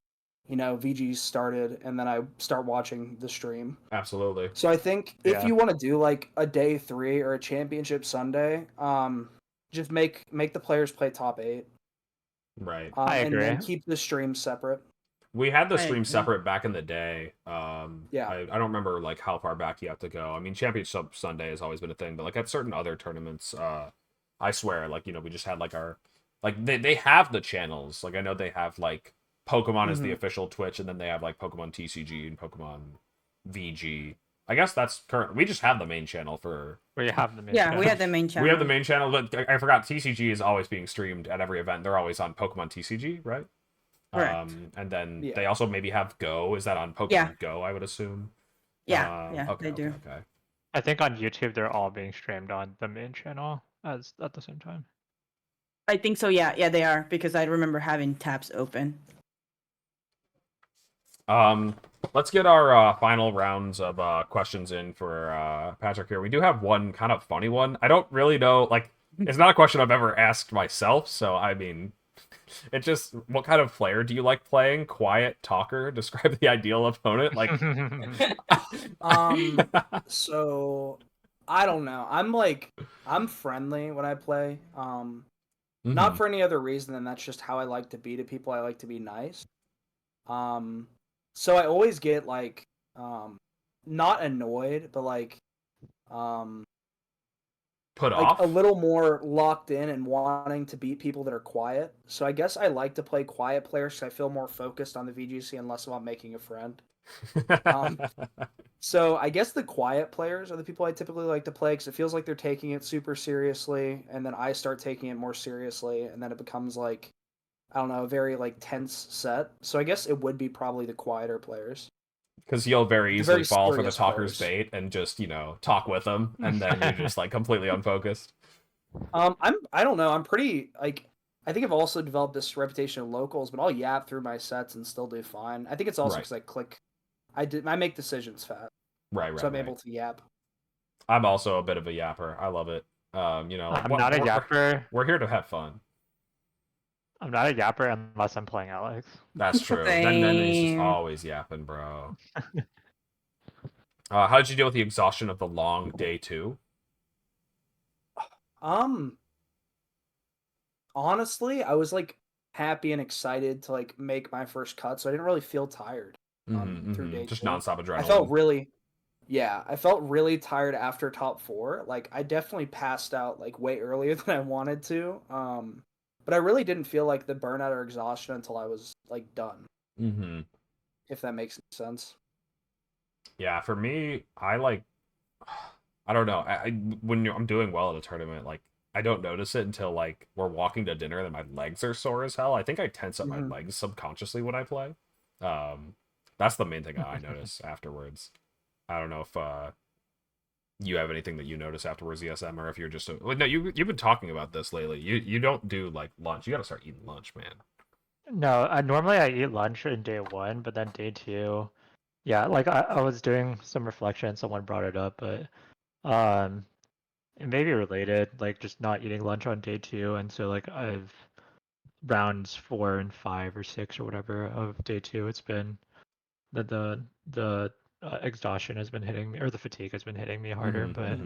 VG's started, and then I start watching the stream. Absolutely. So I think if Yeah. you want to do like a day 3 or a Championship Sunday, just make the players play top 8. Right. I And then agree. keep the streams separate. We had the I stream agree. separate back in the day. Yeah. I don't remember like how far back you have to go. I mean, Championship Sunday has always been a thing, but like at certain other tournaments, I swear, like, we just had like our, like they have the channels. Like I know they have like Pokemon as the Mhm. official Twitch, and then they have like Pokemon TCG and Pokemon VG. I guess that's current. We just have the main channel for. We have the main Yeah, we channel. had the main channel. We have the main channel, but I forgot TCG is always being streamed at every event. They're always on Pokemon TCG, right? Correct. And then Yeah. they also maybe have Go. Is that on Pokemon Yeah. Go? I would assume. Yeah, Okay, they do. Okay. I think on YouTube they're all being streamed on the main channel as at the same time. I think so. Yeah, they are because I remember having tabs open. Let's get our final rounds of questions in for Patrick here. We do have one kind of funny one. I don't really know, like, it's not a question I've ever asked myself, so I mean, it's just, what kind of player do you like playing? Quiet, talker? Describe the ideal opponent. Like, So I don't know. I'm friendly when I play. Not for any other reason than that's just how I like to be to people. I like to be nice. So I always get like not annoyed, but like put like off a little more locked in and wanting to beat people that are quiet. So I guess I like to play quiet players because I feel more focused on the VGC and less about making a friend. So I guess the quiet players are the people I typically like to play because it feels like they're taking it super seriously, and then I start taking it more seriously, and then it becomes like, I don't know, a very like tense set. So I guess it would be probably the quieter players. Because you'll very The easily very fall for the serious talker's players. bait and just, talk with them, and then you're just like completely unfocused. I don't know. I'm pretty like, I think I've also developed this reputation in locals, but I'll yap through my sets and still do fine. I think it's also Right. because I click, I make decisions fast, Right, so I'm right. able to yap. I'm also a bit of a yapper. I love it. I'm not a yapper. We're here to have fun. I'm not a yapper unless I'm playing Alex. That's true. Then he's just Same. always yapping, bro. How did you deal with the exhaustion of the long day 2? Honestly, I was like happy and excited to like make my first cut, so I didn't really feel tired through day Just 2. nonstop adrenaline. I felt really tired after top 4. Like I definitely passed out like way earlier than I wanted to. But I really didn't feel like the burnout or exhaustion until I was like done. If that makes sense. Yeah, for me, I don't know. I'm doing well at a tournament, like I don't notice it until like we're walking to dinner and my legs are sore as hell. I think I tense up my legs subconsciously when I play. That's the main thing I notice afterwards. I don't know if you have anything that you notice afterwards, ESM, or if you're just no. You've been talking about this lately. You don't do like lunch. You got to start eating lunch, man. No, normally I eat lunch in day 1, but then day 2, yeah, like I was doing some reflection. Someone brought it up, but it may be related, like just not eating lunch on day 2, and so like I've rounds 4 and 5 or 6 or whatever of day 2. It's been the exhaustion has been hitting me, or the fatigue has been hitting me harder, but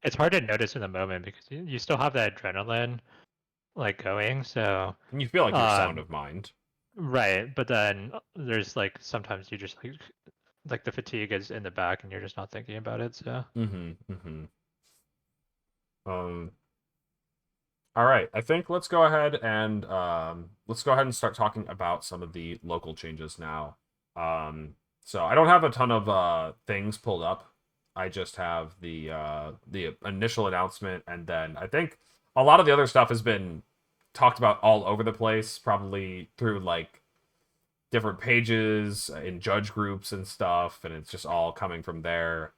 it's hard to notice in the moment because you still have that adrenaline like going, so And you feel like you're sound of mind. right, but then there's like sometimes you just like the fatigue is in the back and you're just not thinking about it, so all right, I think let's go ahead and start talking about some of the local changes now. So I don't have a ton of things pulled up. I just have the initial announcement, and then I think a lot of the other stuff has been talked about all over the place, probably through like different pages in judge groups and stuff, and it's just all coming from there.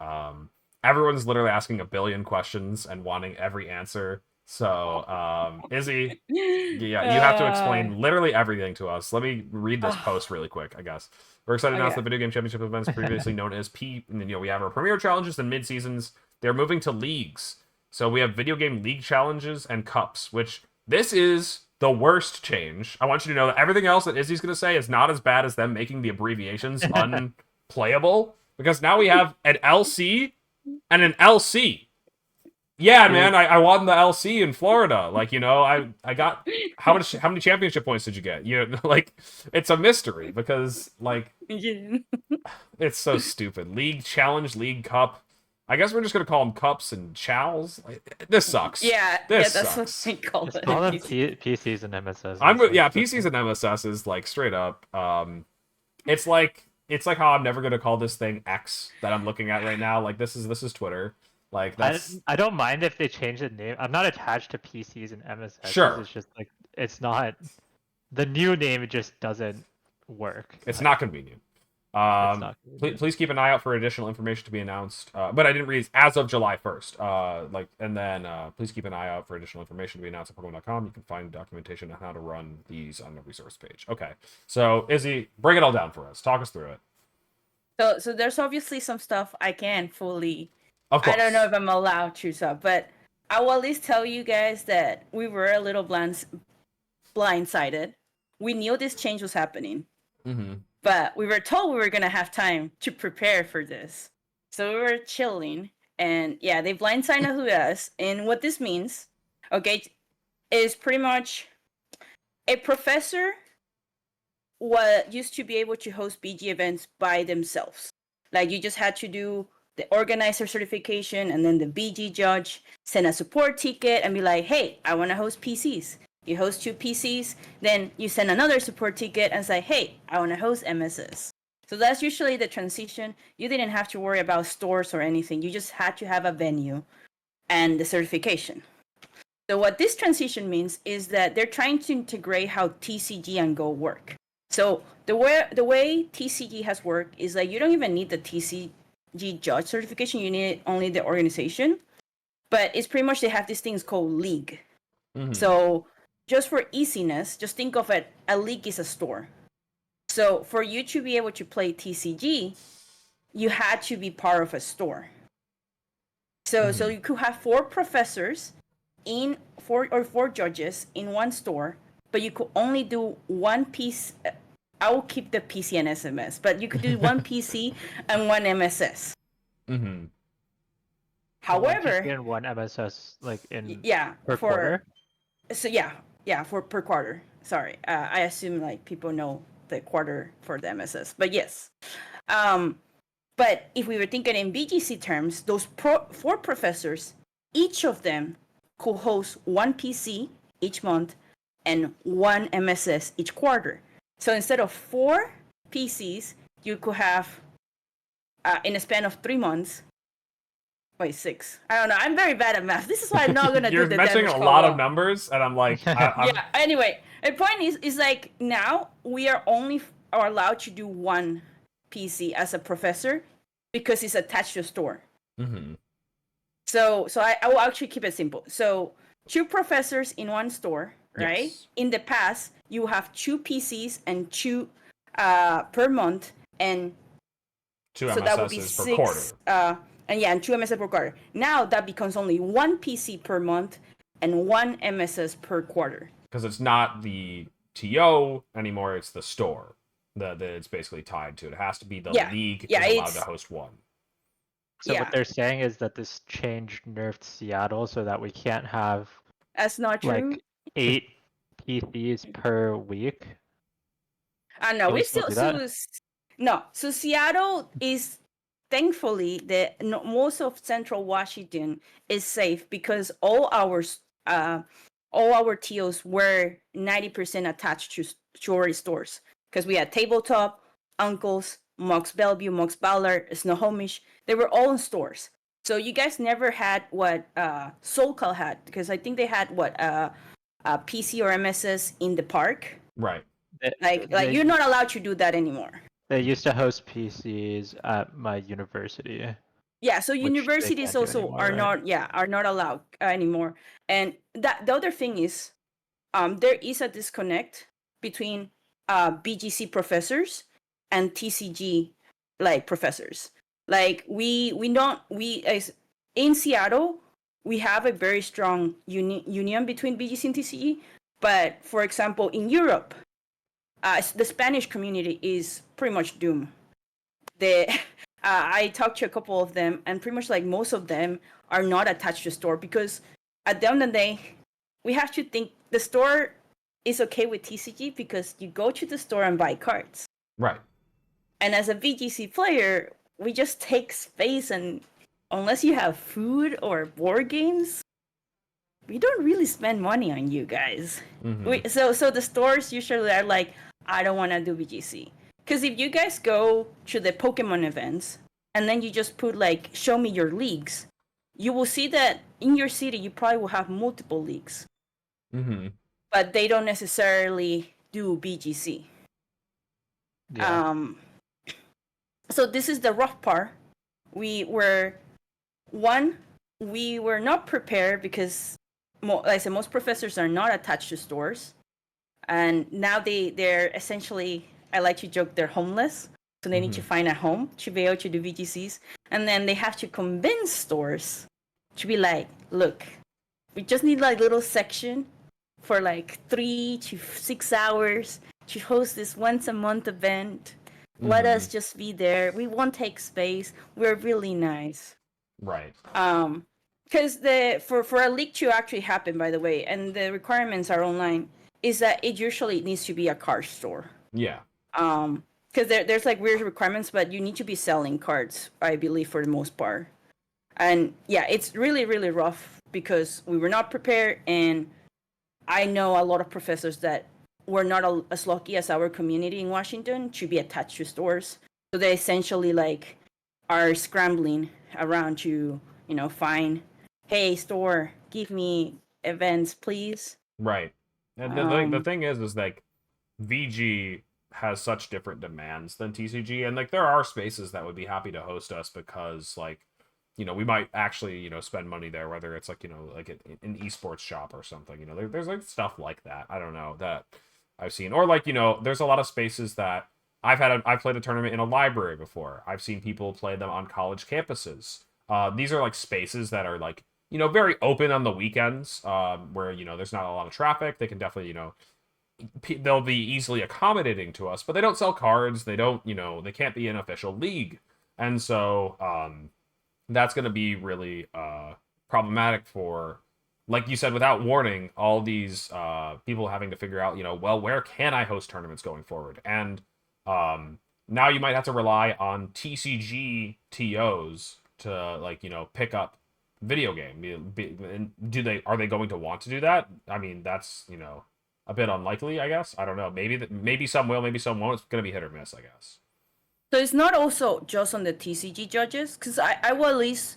Everyone's literally asking a billion questions and wanting every answer. So, Izzy, yeah, you have to explain literally everything to us. Let me read this post really quick, I guess. We're excited to announce the Video Game Championship events previously known as P. And then, we have our Premier Challenges and mid-seasons. They're moving to leagues. So we have Video Game League Challenges and Cups, which this is the worst change. I want you to know that everything else that Izzy's going to say is not as bad as them making the abbreviations unplayable. Because now we have an LC and an LC. Yeah, man, I won the LC in Florida. Like, I got how many championship points did you get? Like, it's a mystery because like it's so stupid. League Challenge, League Cup. I guess we're just gonna call them cups and chows. Like, this sucks. This that's sucks. what they call it. all them PCs and MSS. PCs and MSS is like straight up. It's like how I'm never gonna call this thing X that I'm looking at right now. Like this is Twitter. Like that's I don't mind if they change the name. I'm not attached to PCs and MSS. Sure. It's just like it's not the new name. It just doesn't work. It's not convenient. not good. Please keep an eye out for additional information to be announced. But I didn't read as of July 1st. And then please keep an eye out for additional information to be announced at Pokemon.com. You can find documentation on how to run these on the resource page. Okay, so Izzy, bring it all down for us. Talk us through it. So there's obviously some stuff I can't fully. Of course. I don't know if I'm allowed to sub, but I will at least tell you guys that we were a little blindsided. We knew this change was happening, but we were told we were gonna have time to prepare for this. So we were chilling, and yeah, they blindsided us. And what this means, okay, is pretty much a professor used to be able to host BG events by themselves. Like, you just had to do the organizer certification, and then the BG judge send a support ticket and be like, hey, I want to host PCs. You host 2 PCs, then you send another support ticket and say, hey, I want to host MSS. So that's usually the transition. You didn't have to worry about stores or anything. You just had to have a venue and the certification. So what this transition means is that they're trying to integrate how TCG and Go work. So the way TCG has worked is like, you don't even need the TCG judge certification. You need only the organization. But it's pretty much, they have these things called league. So just for easiness, just think of it, a league is a store. So for you to be able to play TCG, you had to be part of a store. So so you could have 4 professors in 4 judges in one store, but you could only do one piece. I will keep the PC and SMS, but you could do one PC and one MSS. However, in one MSS, like in per quarter. So for per quarter. Sorry, I assume like people know the quarter for the MSS, but yes. But if we were thinking in BGC terms, those 4 professors, each of them could host 1 PC each month and 1 MSS each quarter. So instead of 4 PCs, you could have, in a span of 3 months, 6. I don't know. I'm very bad at math. This is why I'm not gonna do the. You're mentioning a lot of numbers, and I'm like, yeah. Anyway, the point is like, now we are allowed to do 1 PC as a professor because it's attached to a store. So I will actually keep it simple. So 2 professors in 1 store, right? Yes. In the past, you have 2 PCs and 2 per month, and 2 so MSSs that would be per 6. quarter. And 2 MSS per quarter. Now that becomes only 1 PC per month and 1 MSS per quarter. Because it's not the TO anymore; it's the store that it's basically tied to. It has to be the league is allowed to host 1. So what they're saying is that this change nerfed Seattle so that we can't have that's not true. Like 8 PCs per week. No, we still no. So Seattle is, thankfully, most of Central Washington is safe because all our TOs were 90% attached to our stores, because we had Tabletop, Uncle's, Mox Bellevue, Mox Ballard, Snohomish. They were all in stores. So you guys never had what SoulCal had, because I think they had what a PC or MSS in the park. Right. Like you're not allowed to do that anymore. They used to host PCs at my university. Yeah, so universities also are not allowed anymore. And that the other thing is, there is a disconnect between BGC professors and TCG professors. Like in Seattle, we have a very strong union between BGC and TCG. But for example, in Europe, the Spanish community is pretty much doomed. I talked to a couple of them, and pretty much like most of them are not attached to store, because at the end of the day, we have to think the store is okay with TCG because you go to the store and buy cards. Right. And as a VGC player, we just take space, and unless you have food or board games, we don't really spend money on you guys. So the stores usually are like, I don't want to do VGC. Because if you guys go to the Pokemon events and then you just put show me your leagues, you will see that in your city you probably will have multiple leagues. But they don't necessarily do BGC. So this is the rough part. We were not prepared because, like I said, most professors are not attached to stores, and now they're essentially, I like to joke, they're homeless. So they need to find a home to be able to do VGCs, and then they have to convince stores to be like, look, we just need like little section for like 3 to 6 hours to host this once a month event. Let us just be there. We won't take space. We're really nice. Right. Because for a league to actually happen, by the way, and the requirements are online, is that it usually needs to be a card store. Yeah. Because there's like weird requirements, but you need to be selling cards, I believe, for the most part. And yeah, it's really, really rough because we were not prepared, and I know a lot of professors that were not as lucky as our community in Washington to be attached to stores. So they essentially like are scrambling around to, find, hey, store, give me events, please. Right. And the thing is like VG has such different demands than TCG, and like there are spaces that would be happy to host us because like, we might actually, spend money there, whether it's like, like an esports shop or something, there's like stuff like that. I don't know that I've seen, or like, there's a lot of spaces that I've played a tournament in a library before. I've seen people play them on college campuses. These are like spaces that are like, very open on the weekends, where, there's not a lot of traffic. They can definitely, they'll be easily accommodating to us, but they don't sell cards. They don't, they can't be an official league. And so, that's going to be really problematic for, like you said, without warning, all these people having to figure out, well, where can I host tournaments going forward? And now you might have to rely on TCG TOs to, like, pick up video game. Are they going to want to do that? I mean, that's, a bit unlikely, I guess. I don't know. Maybe some will, maybe some won't. It's going to be hit or miss, I guess. So it's not also just on the TCG judges, because I will at least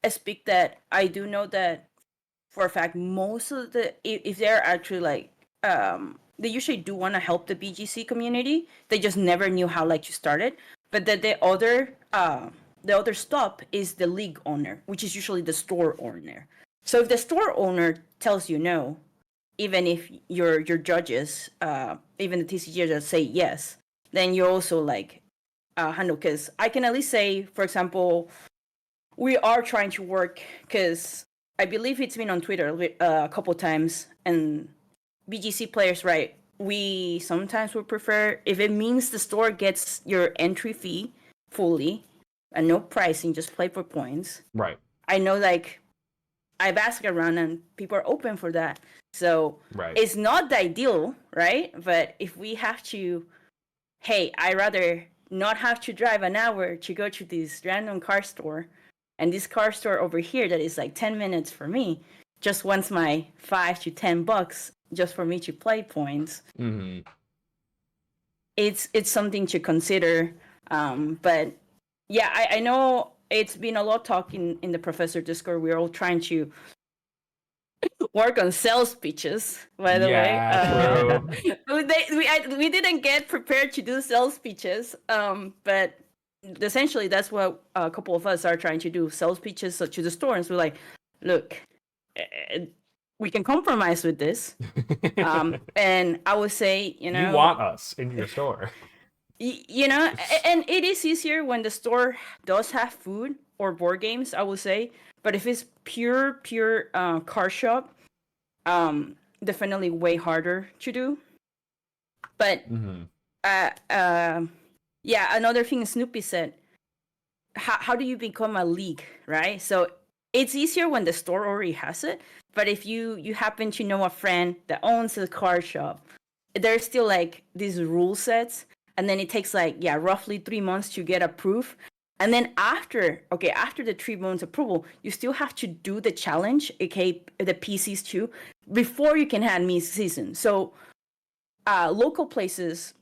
speak that I do know that for a fact most of if they're actually like they usually do want to help the BGC community. They just never knew how like to start it. But the other stop is the league owner, which is usually the store owner. So if the store owner tells you no, even if your judges, even the TCG judges say yes, then you're also like handle. Because I can at least say, for example, we are trying to work, because I believe it's been on Twitter a couple times, and BGC players, right? We sometimes would prefer if it means the store gets your entry fee fully and no pricing, just play for points. Right. I know, like, I've asked around and people are open for that. So It's not the ideal, right? But if we have to, hey, I'd rather not have to drive an hour to go to this random car store, and this car store over here that is like 10 minutes for me just wants my $5 to $10 just for me to play points. Mm-hmm. It's something to consider. But yeah, I know it's been a lot talk in the Professor Discord. We're all trying to work on sales pitches, by the way. We didn't get prepared to do sales pitches, but essentially that's what a couple of us are trying to do, sales pitches to the store. And so we're like, look, we can compromise with this. And I would say, you want us in your store. And it is easier when the store does have food or board games, I would say. But if it's pure car shop, definitely way harder to do. But yeah, another thing Snoopy said, how do you become a league, right? So it's easier when the store already has it. But if you happen to know a friend that owns a car shop, there's still like these rule sets. And then it takes roughly 3 months to get approved. And then after the 3 months approval, you still have to do the challenge, aka the PCs too, before you can have mid-season. So local places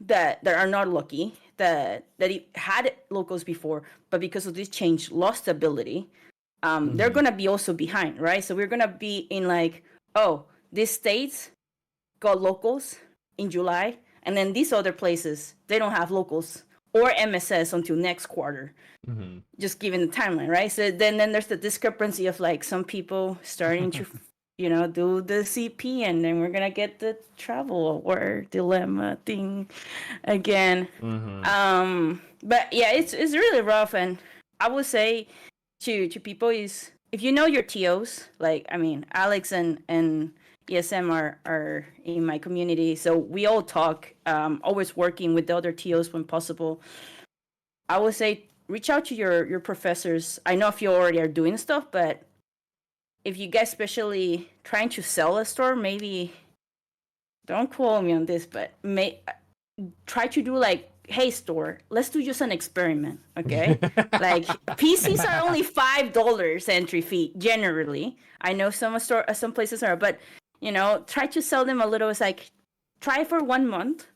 that are not lucky, that had locals before, but because of this change lost ability, they're going to be also behind, right? So we're going to be in like, this states got locals in July, and then these other places, they don't have locals or MSS until next quarter. Just given the timeline, right? So then there's the discrepancy of like some people starting to, do the CP, and then we're gonna get the travel or dilemma thing again. But yeah, it's really rough, and I would say to people is, if you know your TOs, like Alex and ESM are in my community, so we all talk. Always working with the other TOs when possible. I would say reach out to your professors. I know if you already are doing stuff, but if you guys especially trying to sell a store, maybe don't quote me on this, but try to do like, hey store, let's do just an experiment, okay? Like PCs are only $5 entry fee generally. I know some places are, but try to sell them a little. It's like, try for 1 month.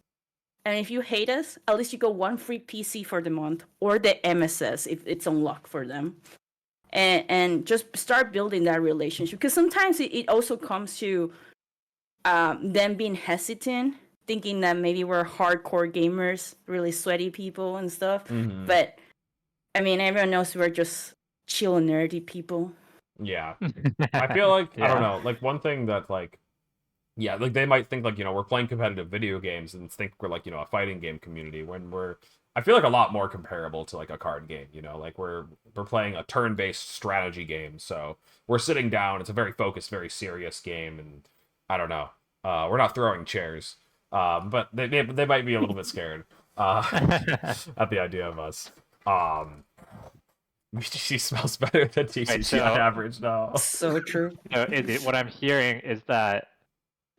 And if you hate us, at least you go one free PC for the month, or the MSS if it's unlocked for them. And just start building that relationship. Because sometimes it also comes to them being hesitant, thinking that maybe we're hardcore gamers, really sweaty people and stuff. But, everyone knows we're just chill, nerdy people. Yeah. I feel like, I don't know, like one thing that like, yeah, like they might think like, we're playing competitive video games and think we're like, a fighting game community, when I feel like a lot more comparable to like a card game, like we're playing a turn-based strategy game. So we're sitting down, it's a very focused, very serious game, and I don't know. We're not throwing chairs. But they might be a little bit scared at the idea of us. She smells better than TCG on average now. So true. So what I'm hearing is that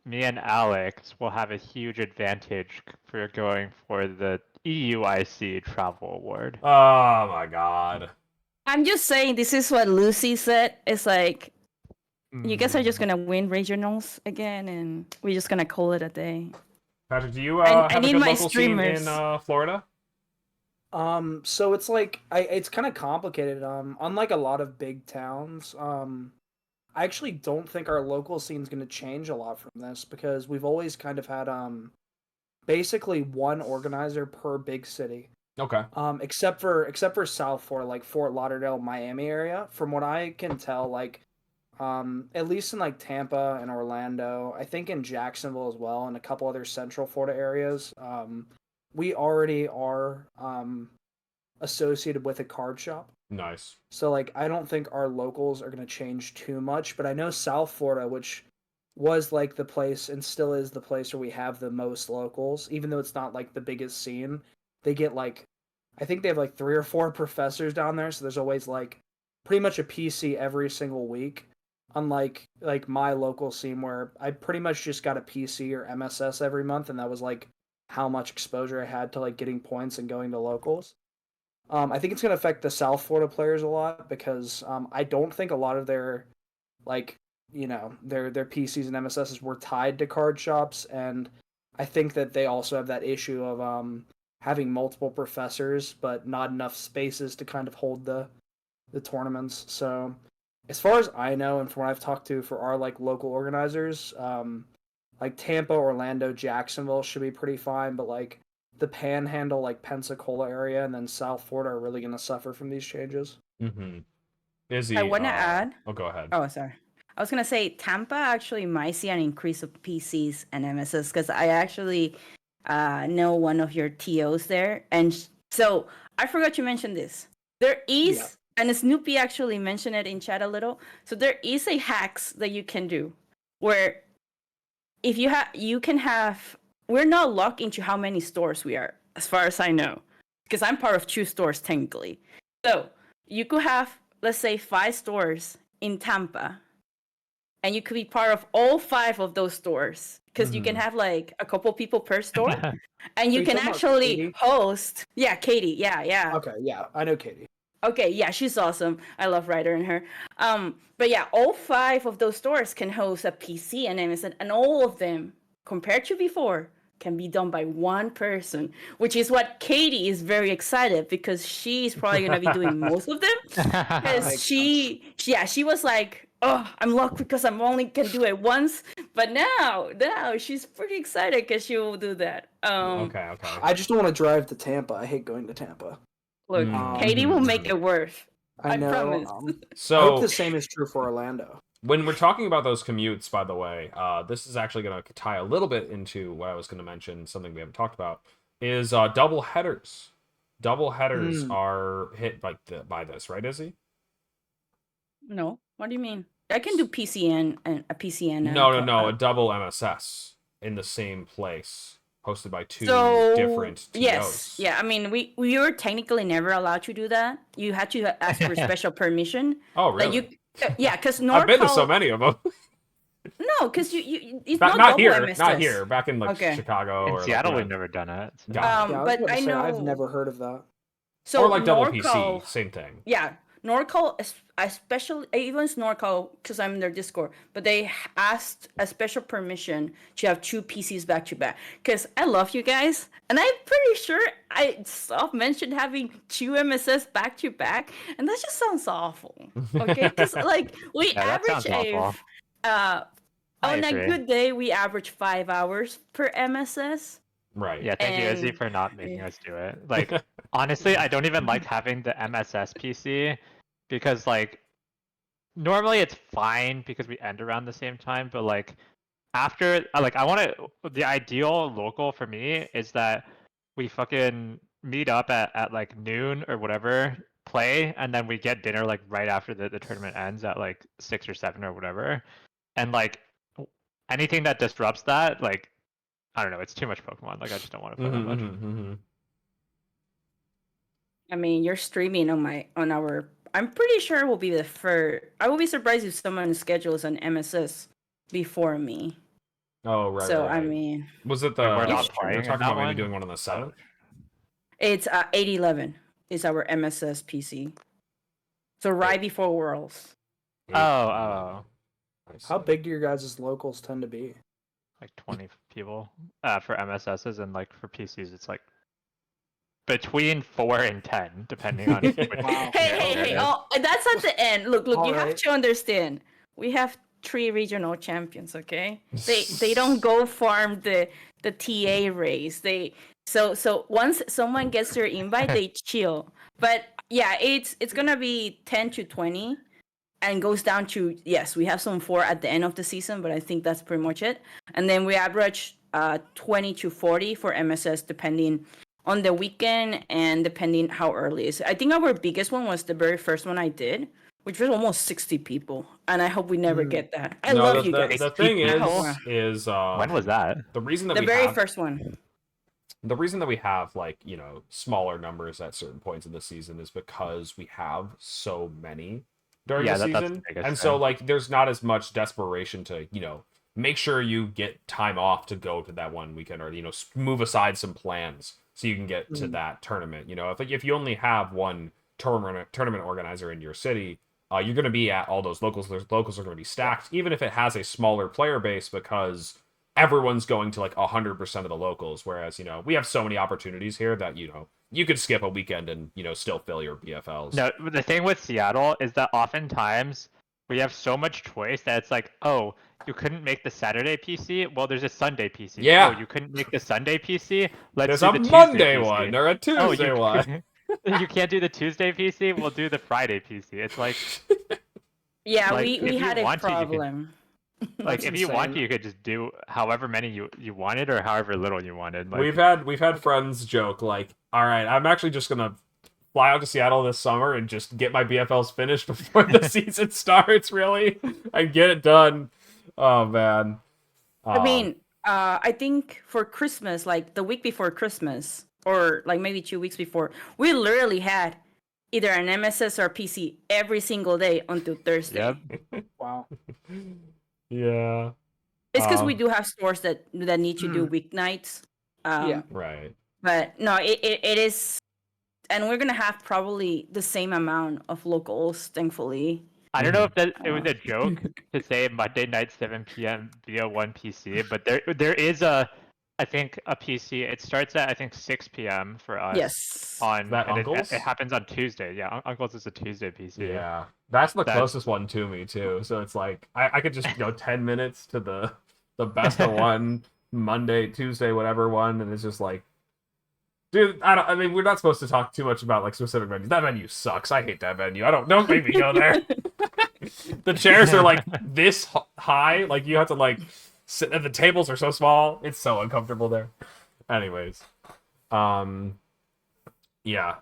me and Alex will have a huge advantage for going for the EUIC Travel Award. Oh my god. I'm just saying, this is what Lucy said. It's like, you guys are just gonna win regionals again, and we're just gonna call it a day. Patrick, do you have a good local scene in Florida? So it's like it's kind of complicated. Unlike a lot of big towns, I actually don't think our local scene is going to change a lot from this, because we've always kind of had basically one organizer per big city. Okay. Except for South Florida, like Fort Lauderdale, Miami area. From what I can tell, like at least in like Tampa and Orlando, I think in Jacksonville as well, and a couple other Central Florida areas, we already are associated with a card shop. Nice. So like I don't think our locals are going to change too much, but I know South Florida, which was like the place and still is the place where we have the most locals, even though it's not like the biggest scene. They get like, I think they have like 3 or 4 professors down there, so there's always like pretty much a PC every single week. Unlike like my local scene where I pretty much just got a PC or MSS every month, and that was like how much exposure I had to like getting points and going to locals. I think it's going to affect the South Florida players a lot, because I don't think a lot of their like their PCs and MSSs were tied to card shops, and I think that they also have that issue of having multiple professors but not enough spaces to kind of hold the tournaments. So as far as I know, and from what I've talked to for our like local organizers, like Tampa, Orlando, Jacksonville should be pretty fine, but like the Panhandle, like Pensacola area, and then South Florida are really going to suffer from these changes. Izzy, I want to add. Oh, go ahead. Oh, sorry. I was going to say Tampa actually might see an increase of PCs and MSS, because I actually know one of your TOs there. And so I forgot to mention this. There is, and Snoopy actually mentioned it in chat a little. So there is a hacks that you can do where if you can have, we're not locked into how many stores we are, as far as I know, because I'm part of 2 stores technically. So you could have, let's say, 5 stores in Tampa, and you could be part of all 5 of those stores, because you can have like a couple people per store, and you can actually host. Yeah, Katie. Yeah. Okay, yeah, I know Katie. Okay, yeah, she's awesome. I love Ryder and her. But yeah, all 5 of those stores can host a PC and MSN, and all of them, compared to before, can be done by one person, which is what Katie is very excited, because she's probably going to be doing most of them. Because she was like, oh, I'm lucky because I'm only can do it once. But now she's pretty excited because she will do that. Okay. I just don't want to drive to Tampa. I hate going to Tampa. Look, Katie will make it worth. I know. promise. I So hope the same is true for Orlando. when we're talking about those commutes, by the way, this is actually going to tie a little bit into what I was going to mention. Something we haven't talked about is double headers. Double headers are hit by this, right, Izzy? No, what do you mean? I can do PCN and a PCN. No, a double MSS in the same place, hosted by two different TOs. Yes, yeah. I mean, we were technically never allowed to do that. You had to ask for special permission. Oh, really? Like yeah, because I've been to so many of them. No, because you it's not double here, MSS. not here. Back in Chicago In or Seattle, like, we've never done it. So. But I know I've never heard of that. So or like double NorCal, PC, same thing. Yeah, NorCal, especially even NorCal, because I'm in their Discord, but they asked a special permission to have 2 PCs back to back. Because I love you guys, and I'm pretty sure I mentioned having 2 MSS back to back, and that just sounds awful. Okay, because like we average on a good day we average 5 hours per MSS. Right. Yeah, thank you, Izzy, for not making us do it. Like, honestly, I don't even like having the MSS PC because, like, normally it's fine because we end around the same time, but like after, like, the ideal local for me is that we fucking meet up at like noon or whatever, play, and then we get dinner like right after the tournament ends at like 6 or 7 or whatever, and like anything that disrupts that, like, I don't know, it's too much Pokemon. Like, I just don't want to play that much. I mean, you're streaming on our. I'm pretty sure it will be the first. I will be surprised if someone schedules an MSS before me. Oh, right. So right. I mean, was it the? We're not You're playing talking that about maybe one? doing one on the 7th. it's 8/11 is our MSS PC. So right before Worlds. Oh. How big do your guys' locals tend to be? Like 20 people for MSSs, and like for PCs, it's like between 4 and 10, depending on. Wow. Hey! Oh, that's at the end. Look! All You right. have to understand. We have 3 regional champions. Okay, they don't go farm the TA race. So once someone gets their invite, they chill. But yeah, it's gonna be 10 to 20. And goes down to, yes, we have some 4 at the end of the season, but I think that's pretty much it. And then we average 20 to 40 for MSS, depending on the weekend and depending how early it is. I think our biggest one was the very first one I did, which was almost 60 people. And I hope we never get that. I love you guys. The thing is when was that? The reason that the very first one. The reason that we have, like, you know, smaller numbers at certain points of the season is because we have so many during the season, and so like there's not as much desperation to, you know, make sure you get time off to go to that one weekend, or, you know, move aside some plans so you can get to that tournament. You know, if you only have one tournament organizer in your city, you're going to be at all those locals. Those locals are going to be stacked, even if it has a smaller player base, because everyone's going to like 100% of the locals. Whereas, you know, we have so many opportunities here that, you know, you could skip a weekend and, you know, still fill your BFLs. No, the thing with Seattle is that oftentimes we have so much choice that it's like, oh, you couldn't make the Saturday PC? Well, there's a Sunday PC. Yeah. Oh, you couldn't make the Sunday PC? Let's There's do a the Tuesday Monday PC. one or a Tuesday one. You can't do the Tuesday PC? We'll do the Friday PC. It's like... Yeah, like, we had a problem. Like, if you want to, you could just do however many you wanted, or however little you wanted. Like, we've had friends joke like, all right, I'm actually just gonna fly out to Seattle this summer and just get my BFLs finished before the season starts. Really, and get it done. Oh man. I mean, I think for Christmas, like the week before Christmas, or like maybe 2 weeks before, we literally had either an MSS or PC every single day until Thursday. Yep. Wow. Yeah. It's because we do have stores that need to do weeknights. Yeah. Right. But no, it is, and we're gonna have probably the same amount of locals, thankfully. I don't know if it was a joke to say Monday night 7 p.m. via one PC, but there is a I think a PC. It starts at I think 6 p.m. for us. Yes. Is that And Uncle's? it happens on Tuesday. Yeah, Uncle's is a Tuesday PC. Yeah, that's the That- closest one to me too. So it's like I could just go 10 minutes to the best of one Monday, Tuesday, whatever one, and it's just like, dude, I mean, we're not supposed to talk too much about like specific venues. That venue sucks. I hate that venue. Don't make me go there. The chairs are like this high. Like you have to like sit, and the tables are so small. It's so uncomfortable there. Anyways, yeah.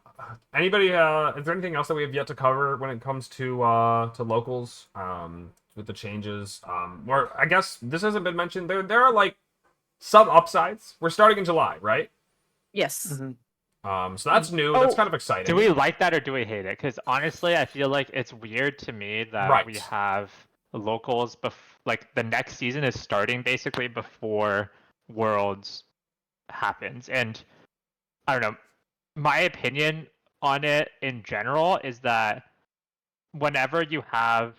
Anybody? Is there anything else that we have yet to cover when it comes to locals? With the changes. Or I guess this hasn't been mentioned. There are like some upsides. We're starting in July, right? Yes. Mm-hmm. So that's new. That's kind of exciting. Do we like that or do we hate it? Because honestly, I feel like it's weird to me that we have locals. Like the next season is starting basically before Worlds happens, and I don't know. My opinion on it in general is that whenever you have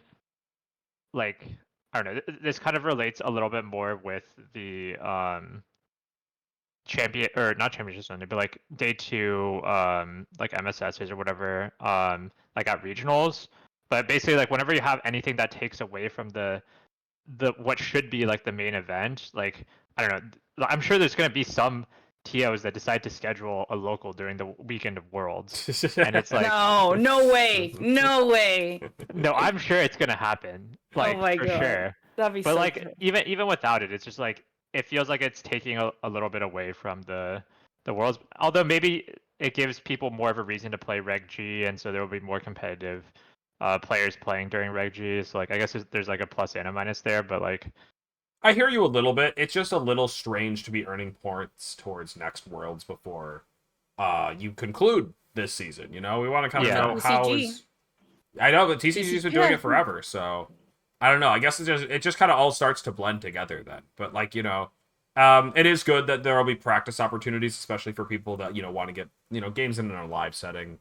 like I don't know, this kind of relates a little bit more with the champion or not championship Sunday, but like day 2 like MSSs or whatever like at regionals. But basically like whenever you have anything that takes away from the what should be like the main event, like I don't know, I'm sure there's going to be some TOs that decide to schedule a local during the weekend of Worlds, and it's like no way, no way. No, I'm sure it's gonna happen, like Oh my for God. sure. That'd be But so like good. even without it, it's just like it feels like it's taking a little bit away from the Worlds. Although maybe it gives people more of a reason to play Reg G, and so there will be more competitive players playing during Reg G. So like I guess there's like a plus and a minus there, but like I hear you a little bit. It's just a little strange to be earning points towards next Worlds before you conclude this season. You know, we want to kind of Yeah. know how TCG. is. I know, but TCG's been doing it forever, so I don't know. I guess it just kind of all starts to blend together then. But like it is good that there will be practice opportunities, especially for people that want to get games in a live setting.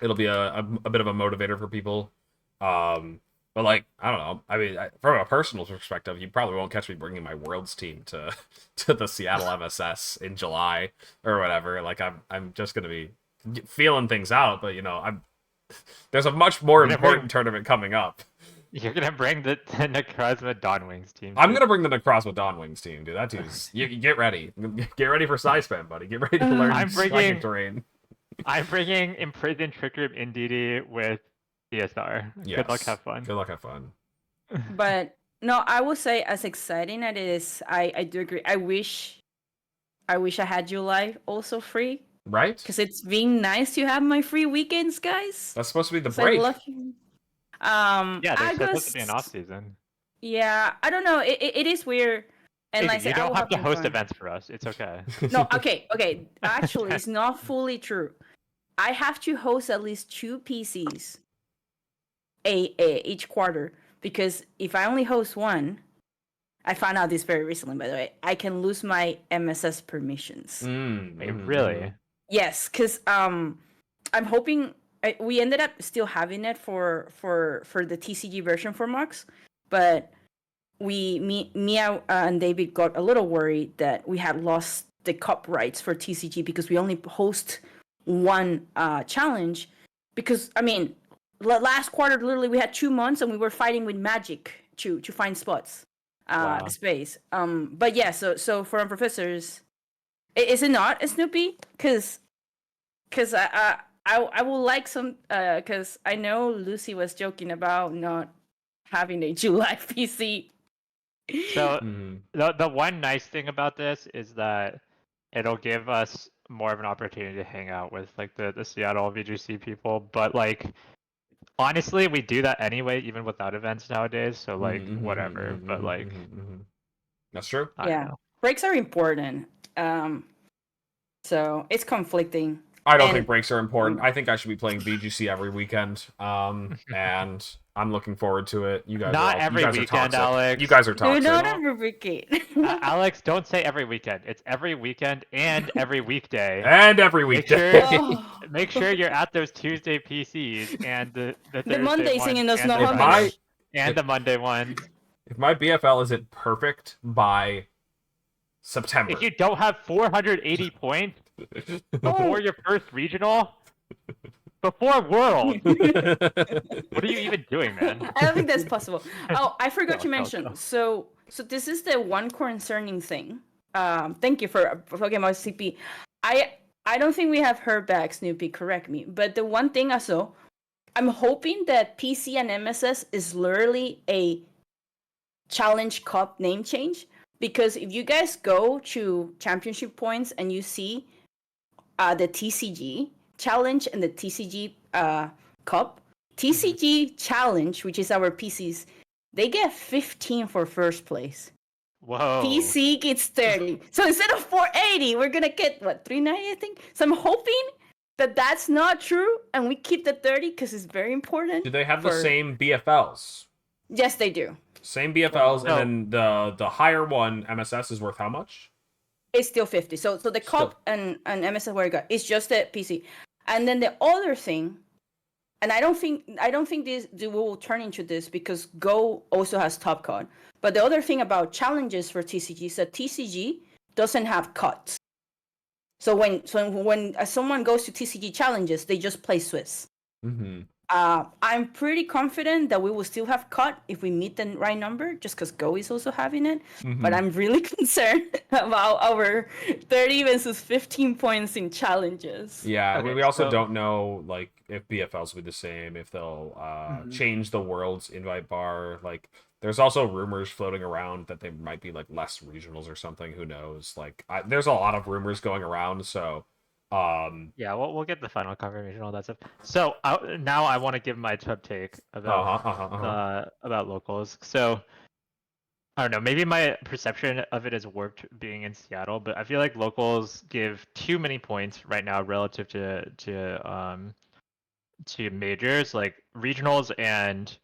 It'll be a bit of a motivator for people. But like I don't know. I mean, from a personal perspective, you probably won't catch me bringing my Worlds team to the Seattle MSS in July or whatever. Like I'm just gonna be feeling things out. But there's a much more important tournament coming up. you're gonna bring the Necrozma Dawnwings team. I'm gonna bring the Necrozma Dawnwings team, dude. That dude's you get ready. Get ready for side spam, buddy. Get ready to learn striking terrain. I'm bringing Imprisoned Trick Room Indeedee with DSR. Yes. Good luck, have fun. Good luck, have fun. But no, I will say as exciting as it is, I do agree. I wish I had July also free. Right? Because it's been nice to have my free weekends, guys. That's supposed to be the break. Yeah, there's supposed August, to be an off season. Yeah, I don't know. It is weird. And Izzy, like I said, you I don't will have to some host fun. events for us. It's okay. No, okay. Actually, it's not fully true. I have to host at least 2 PCs each quarter, because if I only host one, I found out this very recently, by the way, I can lose my MSS permissions. Wait, really? Yes, because I'm hoping we ended up still having it for the TCG version for Mox, but me and David got a little worried that we had lost the cup rights for TCG because we only host one challenge. Because I mean, last quarter literally we had 2 months and we were fighting with Magic to find spots, space. But yeah, so for our professors, is it not a Snoopy? Because I will like some, because I know Lucy was joking about not having a July PC. So the one nice thing about this is that it'll give us more of an opportunity to hang out with like the Seattle VGC people. But like honestly, we do that anyway, even without events nowadays. So like whatever. But like that's true. Yeah, breaks are important. So it's conflicting. I don't think breaks are important. I think I should be playing VGC every weekend. And I'm looking forward to it. You guys not are every weekend, Alex. You guys are toxic. Not every weekend. Alex, don't say every weekend. It's every weekend and every weekday. And every weekday. Make sure you're at those Tuesday PCs and the the Monday singing those no and the Monday one. If my BFL isn't perfect by September. If you don't have 480 points before your first regional, before World, what are you even doing, man? I don't think that's possible. Oh, I forgot to Go. mention. So this is the one concerning thing. Thank you for talking about CP. I don't think we have heard back, Snoopy. Correct me. But the one thing also, I'm hoping that PC and MSS is literally a Challenge Cup name change, because if you guys go to championship points and you see the TCG challenge and the TCG cup, TCG challenge, which is our PCs, they get 15 for first place. Whoa. PC gets 30. So instead of 480, we're gonna get what, 390, I think. So I'm hoping that that's not true and we keep the 30 because it's very important. Do they have the same BFLs? Yes, they do. Same BFLs, and then the higher one, MSS, is worth how much? It's still 50. So the cup and MSS where it got, it's just the PC. And then the other thing, and I don't think this will turn into this because Go also has top card. But the other thing about challenges for TCG is that TCG doesn't have cuts. So when someone goes to TCG challenges, they just play Swiss. Mm-hmm. I'm pretty confident that we will still have cut if we meet the right number, just because Go is also having it. Mm-hmm. But I'm really concerned about our 30 versus 15 points in challenges. Yeah, Okay, we also so- don't know like if BFLs will be the same, if they'll change the world's invite bar. Like, there's also rumors floating around that they might be like less regionals or something. Who knows? Like, there's a lot of rumors going around, so. Yeah, we'll get the final confirmation, all that stuff. So now I want to give my tub take about about locals. So I don't know, maybe my perception of it is warped being in Seattle, but I feel like locals give too many points right now relative to majors, like regionals, and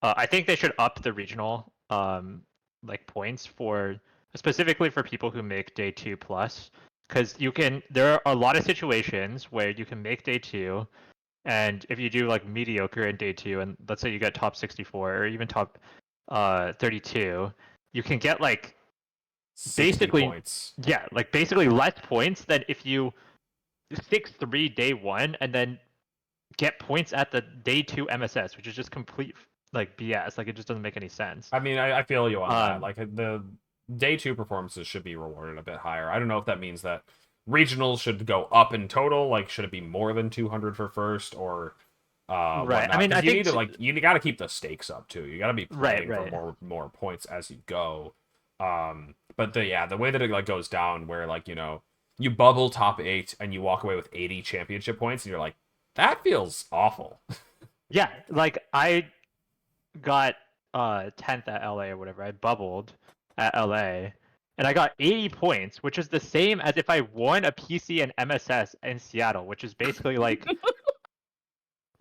I think they should up the regional like points for specifically for people who make day 2 plus. Because there are a lot of situations where you can make day 2, and if you do like mediocre in day 2, and let's say you get top 64 or even top 32, you can get like basically points. Yeah, like basically less points than if you 6-3 day 1 and then get points at the day 2 MSS, which is just complete like BS. Like, it just doesn't make any sense. I mean, I feel you on that. Like, the day 2 performances should be rewarded a bit higher. I don't know if that means that regionals should go up in total. Like, should it be more than 200 for first, or right? Whatnot? I mean, I you think need to you got to keep the stakes up too. You got to be playing right. for more points as you go. But the way that it like goes down, where like you bubble top 8 and you walk away with 80 championship points, and you're like, that feels awful. Yeah, like I got 10th at LA or whatever. I bubbled at LA and I got 80 points, which is the same as if I won a PC and MSS in Seattle, which is basically like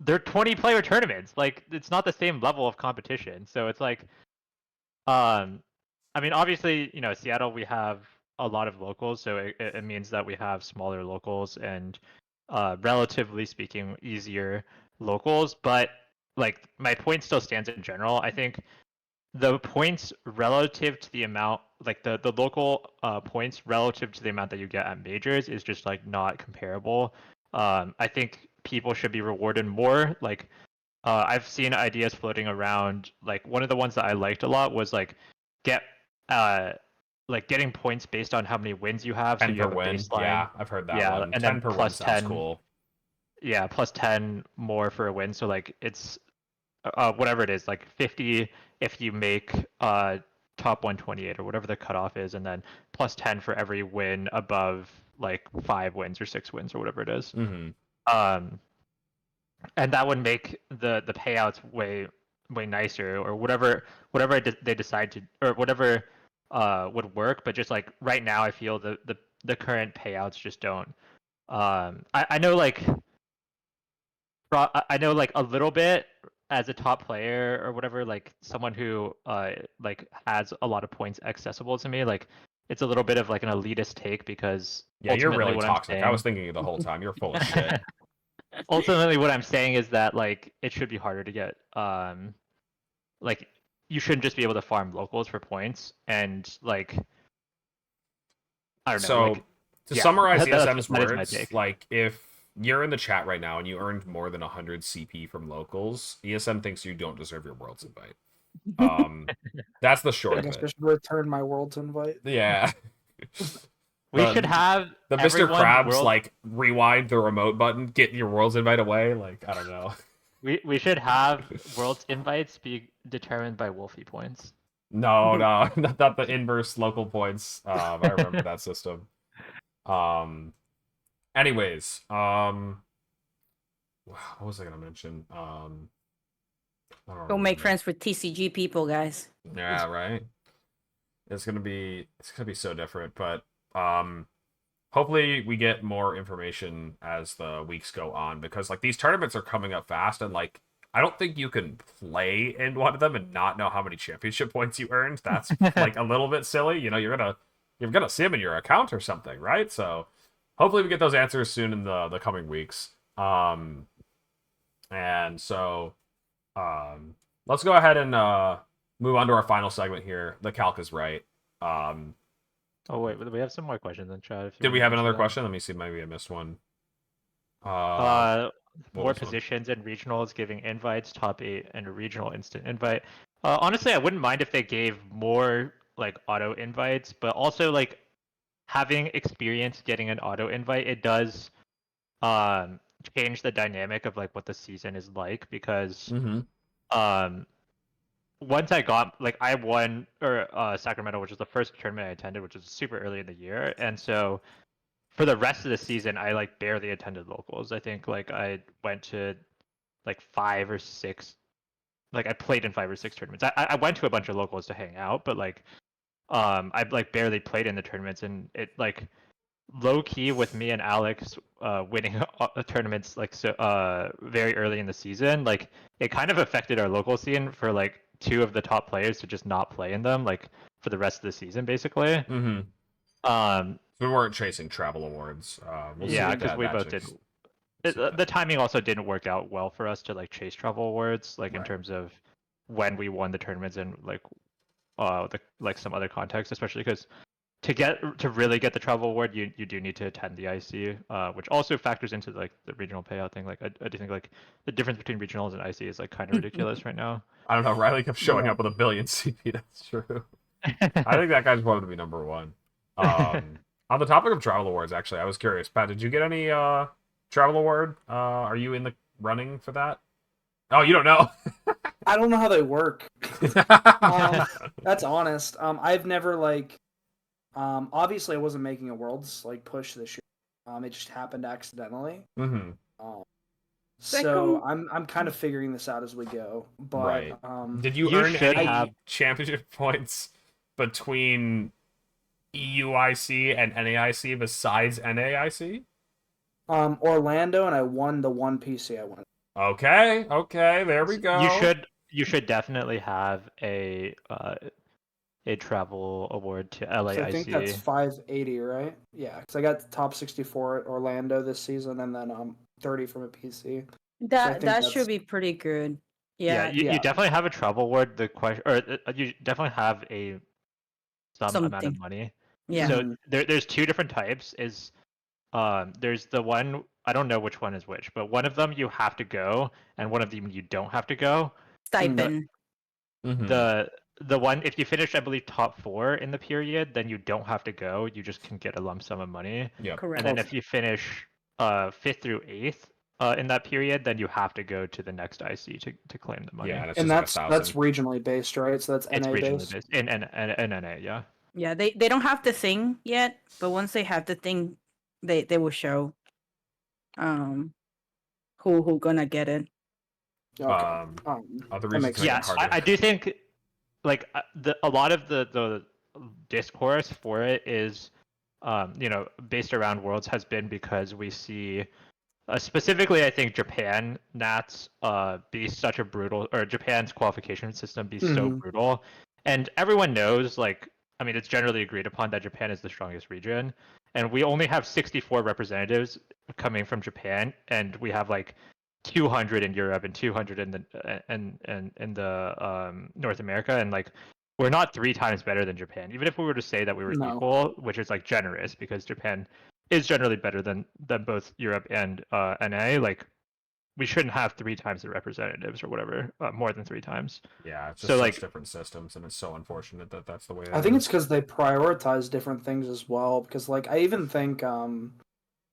they're 20-player tournaments. Like, it's not the same level of competition. So it's like I mean, obviously, Seattle, we have a lot of locals, so it means that we have smaller locals and relatively speaking easier locals, but like my point still stands in general. I think the points relative to the amount, like the local points relative to the amount that you get at majors is just like not comparable. I think people should be rewarded more. Like, I've seen ideas floating around. Like, one of the ones that I liked a lot was like getting points based on how many wins you have. 10 So you have a win. baseline. Yeah, I've heard that one. And 10 then per plus win sounds 10. cool. Yeah, plus 10 more for a win. So like it's whatever it is, like 50 if you make top 128 or whatever the cutoff is, and then plus 10 for every win above like 5 wins or 6 wins or whatever it is. Mm-hmm. And that would make the payouts way nicer, or whatever they decide to, or whatever would work. But just like right now, I feel the current payouts just don't. I know like a little bit as a top player or whatever, like someone who like has a lot of points accessible to me. Like, it's a little bit of like an elitist take, because you're really what toxic. I'm saying, I was thinking the whole time you're full of shit. ultimately what I'm saying is that like it should be harder to get like you shouldn't just be able to farm locals for points, and like I don't know. So Like, to yeah, summarize that ESM's is my words, take. like if you're in the chat right now and you earned more than 100 CP from locals, ESM thinks you don't deserve your world's invite. That's the short I of guess I it. should return my world's invite. Yeah. We should have the Mr. everyone's Krabs world. like rewind the remote button, get your world's invite away. Like I don't know. We should have world's invites be determined by Wolfie points. No, not the inverse local points. I remember that system. Anyways, what was I gonna mention? I don't Go make remember. friends with TCG people, guys. Yeah, right. It's gonna be so different, but hopefully we get more information as the weeks go on because like these tournaments are coming up fast and like I don't think you can play in one of them and not know how many championship points you earned. That's like a little bit silly. You know, you're gonna see them in your account or something, right? So hopefully we get those answers soon in the coming weeks. And so let's go ahead and move on to our final segment here. The calc is right. Oh wait, we have some more questions in chat. If you Did want we to have answer another them. question? Let me see. Maybe I missed one. What More was one? positions in regionals, giving invites, top 8, and a regional instant invite. Honestly, I wouldn't mind if they gave more like auto invites, but also like having experience getting an auto invite, it does change the dynamic of like what the season is like because um once I got like I won or Sacramento, which was the first tournament I attended, which was super early in the year, and so for the rest of the season, I like barely attended locals. I think like I went to like 5 or 6, like I played in 5 or 6 tournaments. I went to a bunch of locals to hang out, but like I like barely played in the tournaments, and it like low key with me and Alex winning tournaments like so very early in the season, like it kind of affected our local scene for like 2 of the top players to just not play in them like for the rest of the season basically. Um, So we weren't chasing travel awards. We'll yeah, see because that. we both didn't. The timing also didn't work out well for us to like chase travel awards, like in Right. terms of when we won the tournaments and like like some other context, especially because to really get the travel award, you do need to attend the IC, which also factors into like the regional payout thing. Like I do think like the difference between regionals and IC is like kind of ridiculous right now. I don't know. Riley kept showing Yeah. up with 1,000,000,000 CP. That's true. I think that guy just wanted to be number one. On the topic of travel awards, actually, I was curious. Pat, did you get any travel award? Are you in the running for that? Oh, you don't know. I don't know how they work. That's honest. I've never like. Obviously, I wasn't making a world's like push this year. It just happened accidentally. Mm-hmm. So I'm kind of figuring this out as we go. But Right. Did you You earn should any have- championship points between EUIC and NAIC besides NAIC? Orlando, and I won the one PC I won. Okay, there we go. You should definitely have a travel award to LAIC. So I think that's 580, right? Yeah, because I got top 64 at Orlando this season, and then 30 from a PC. That should be pretty good. Yeah. You definitely have a travel award. The question, or you definitely have some amount of Something. money. Yeah. So there's 2 different types. There's the one, I don't know which one is which, but one of them you have to go, and one of them you don't have to go. Stipend. The one, if you finish, I believe, top 4 in the period, then you don't have to go. You just can get a lump sum of money. Yep. Correct. And then if you finish 5th through 8th in that period, then you have to go to the next IC to claim the money. Yeah, and that's regionally based, right? So that's it's NA regionally based. in NA, yeah. Yeah, they don't have the thing yet, but once they have the thing, they will show who gonna get it. Okay. Other reasons yeah, I do think like a lot of the discourse for it is based around worlds has been because we see specifically I think Japan Nats be such a brutal, or Japan's qualification system be so brutal, and everyone knows, like, I mean, it's generally agreed upon that Japan is the strongest region, and we only have 64 representatives coming from Japan, and we have like 200 in Europe and 200 in the North America, and like we're not 3 times better than Japan. Even if we were to say that we were No. equal, which is like generous because Japan is generally better than both Europe and NA. Like we shouldn't have 3 times the representatives or whatever, more than 3 times. Yeah, it's just So such like different systems, and it's so unfortunate that that's the way. I think it's because they prioritize different things as well. Because like I even think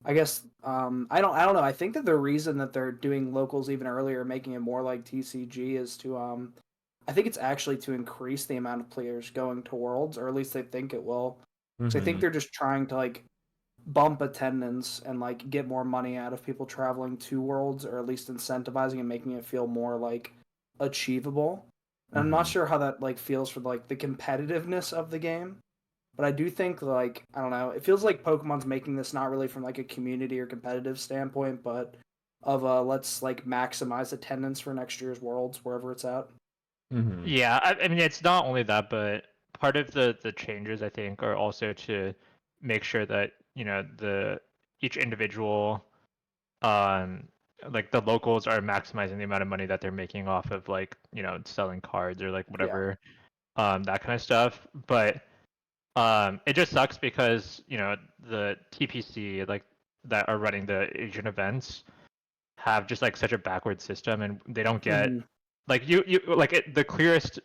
I guess I don't know. I think that the reason that they're doing locals even earlier, making it more like TCG, is to I think it's actually to increase the amount of players going to Worlds, or at least they think it will. So I think they're just trying to like bump attendance and like get more money out of people traveling to Worlds, or at least incentivizing and making it feel more like achievable. And I'm not sure how that like feels for like the competitiveness of the game. But I do think, like, I don't know, it feels like Pokemon's making this not really from, like, a community or competitive standpoint, but of let's, like, maximize attendance for next year's Worlds, wherever it's at. Yeah, I mean it's not only that, but part of the changes I think are also to make sure that each individual like the locals are maximizing the amount of money that they're making off of like selling cards or like whatever that kind of stuff. But it just sucks because the TPC like that are running the Asian events have just like such a backward system, and they don't get like you like the clearest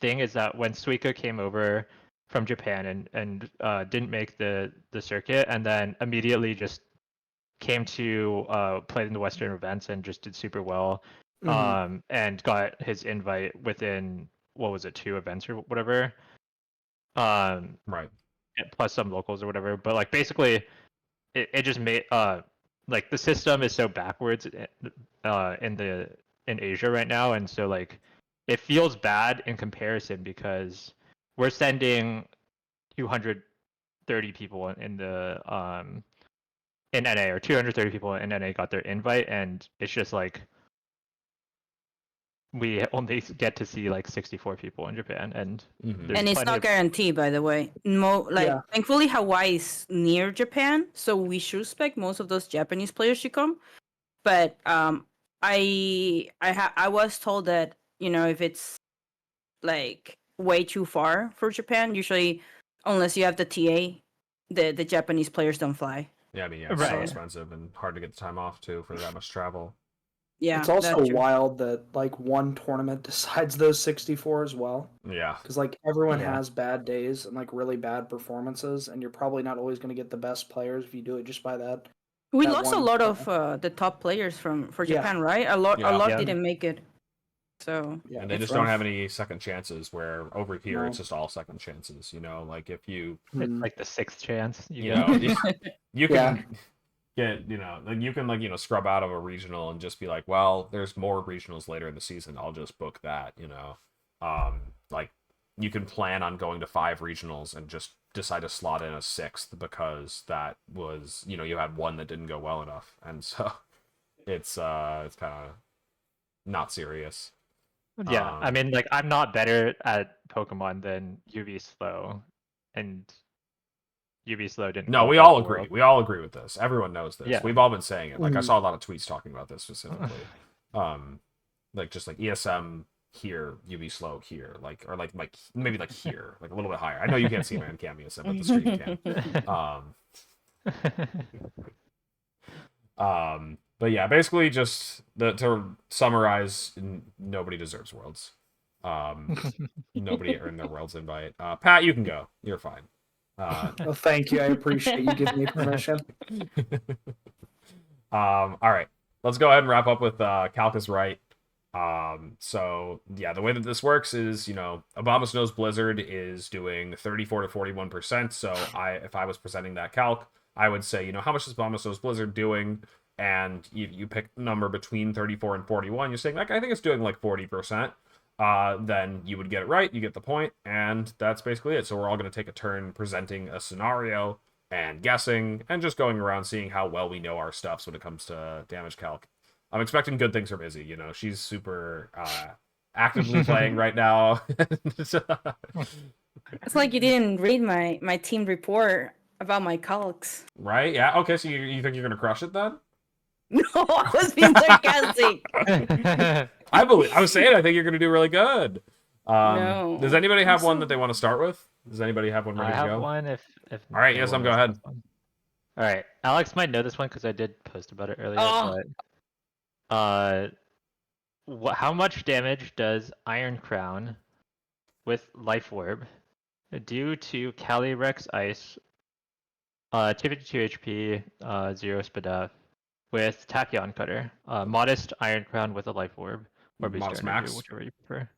thing is that when Suika came over from Japan and didn't make the circuit, and then immediately just came to play in the Western events and just did super well, and got his invite within what was it, 2 events or whatever, Right. plus some locals or whatever. But like basically, it just made like the system is so backwards in Asia right now, and so like it feels bad in comparison because we're sending 230 people in the in NA, or 230 people in NA got their invite, and it's just like we only get to see like 64 people in Japan, and and it's not guaranteed, by the way. Thankfully Hawaii is near Japan, so we should expect most of those Japanese players to come. But I was told that if it's like way too far for Japan, usually unless you have the TA, the Japanese players don't fly. Yeah, I mean, yeah, it's so expensive and hard to get the time off too for that much travel. Yeah, it's also wild that like one tournament decides those 64 as well. Yeah, because like everyone has bad days and like really bad performances, and you're probably not always going to get the best players if you do it just by that. We lost a lot of the top players for Japan, right? A lot didn't make it. So and they just don't have any second chances. Where over here, it's just all second chances. Like if you, it's like the 6th chance. You can get like you can scrub out of a regional and just be like, well, there's more regionals later in the season. I'll just book that. Like you can plan on going to 5 regionals and just decide to slot in a 6th because that was you had one that didn't go well enough, and so it's kind of not serious. Yeah, I mean, like I'm not better at Pokemon than UV Slow, and UV Slow didn't. No, we all agree. We all agree with this. Everyone knows this. Yeah. We've all been saying it. Like I saw a lot of tweets talking about this specifically. Like just like ESM here, UV Slow here, like or like maybe like here, like a little bit higher. I know you can't see my cam ESM, but the stream can. But yeah, basically just to summarize, nobody deserves Worlds. Nobody earned their Worlds invite. Pat, you can go. You're fine. Well, thank you. I appreciate you giving me permission. All right. Let's go ahead and wrap up with Calc is right. So yeah, the way that this works is, Obama Snow's Blizzard is doing 34 to 41%. So if I was presenting that calc, I would say, how much is Obama Snow's Blizzard doing? And you pick a number between 34 and 41. You're saying, like, I think it's doing like 40%. Then you would get it right. You get the point. And that's basically it. So we're all going to take a turn presenting a scenario and guessing and just going around seeing how well we know our stuffs when it comes to damage calc. I'm expecting good things from Izzy. She's super actively playing right now. It's like you didn't read my team report about my calcs. Right? Yeah. Okay. So you think you're gonna crush it then? No, I was being sarcastic. I was saying I think you're gonna do really good. No. Does anybody have I'm one so- that they want to start with? Does anybody have one ready I to have go? one if All right, no ESM, one go else ahead. has one. All right, Alex might know this one because I did post about it earlier. Oh. But how much damage does Iron Crown with Life Orb do to Calyrex Ice, 252 HP, 0 SPDF, with Tachyon Cutter, modest Iron Crown with a Life Orb, or Booster Modest Energy, Max? whichever you prefer.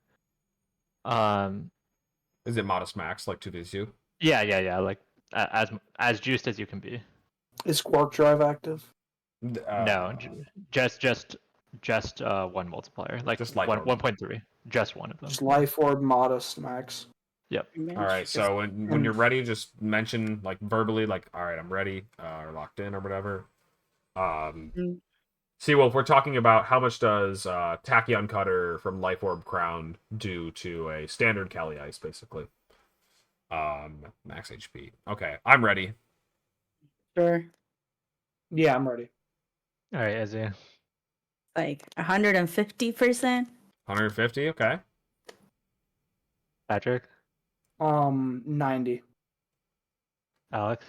Is it Modest Max, like 2v2? Yeah, like as juiced as you can be. Is Quark Drive active? No, just one multiplier, like Just Life one Orb. 1.3, just one of them. Just Life Orb Modest Max. Yep. All right, so when you're ready, just mention like verbally, like, all right, I'm ready, or locked in, or whatever. See, well, if we're talking about how much does Tachyon Cutter from Life Orb Crown do to a standard Cali Ice, basically. Max HP. Okay, I'm ready. Sure. Yeah, I'm ready. All right, Izzy. Like 150%. 150. Okay. Patrick. 90. Alex.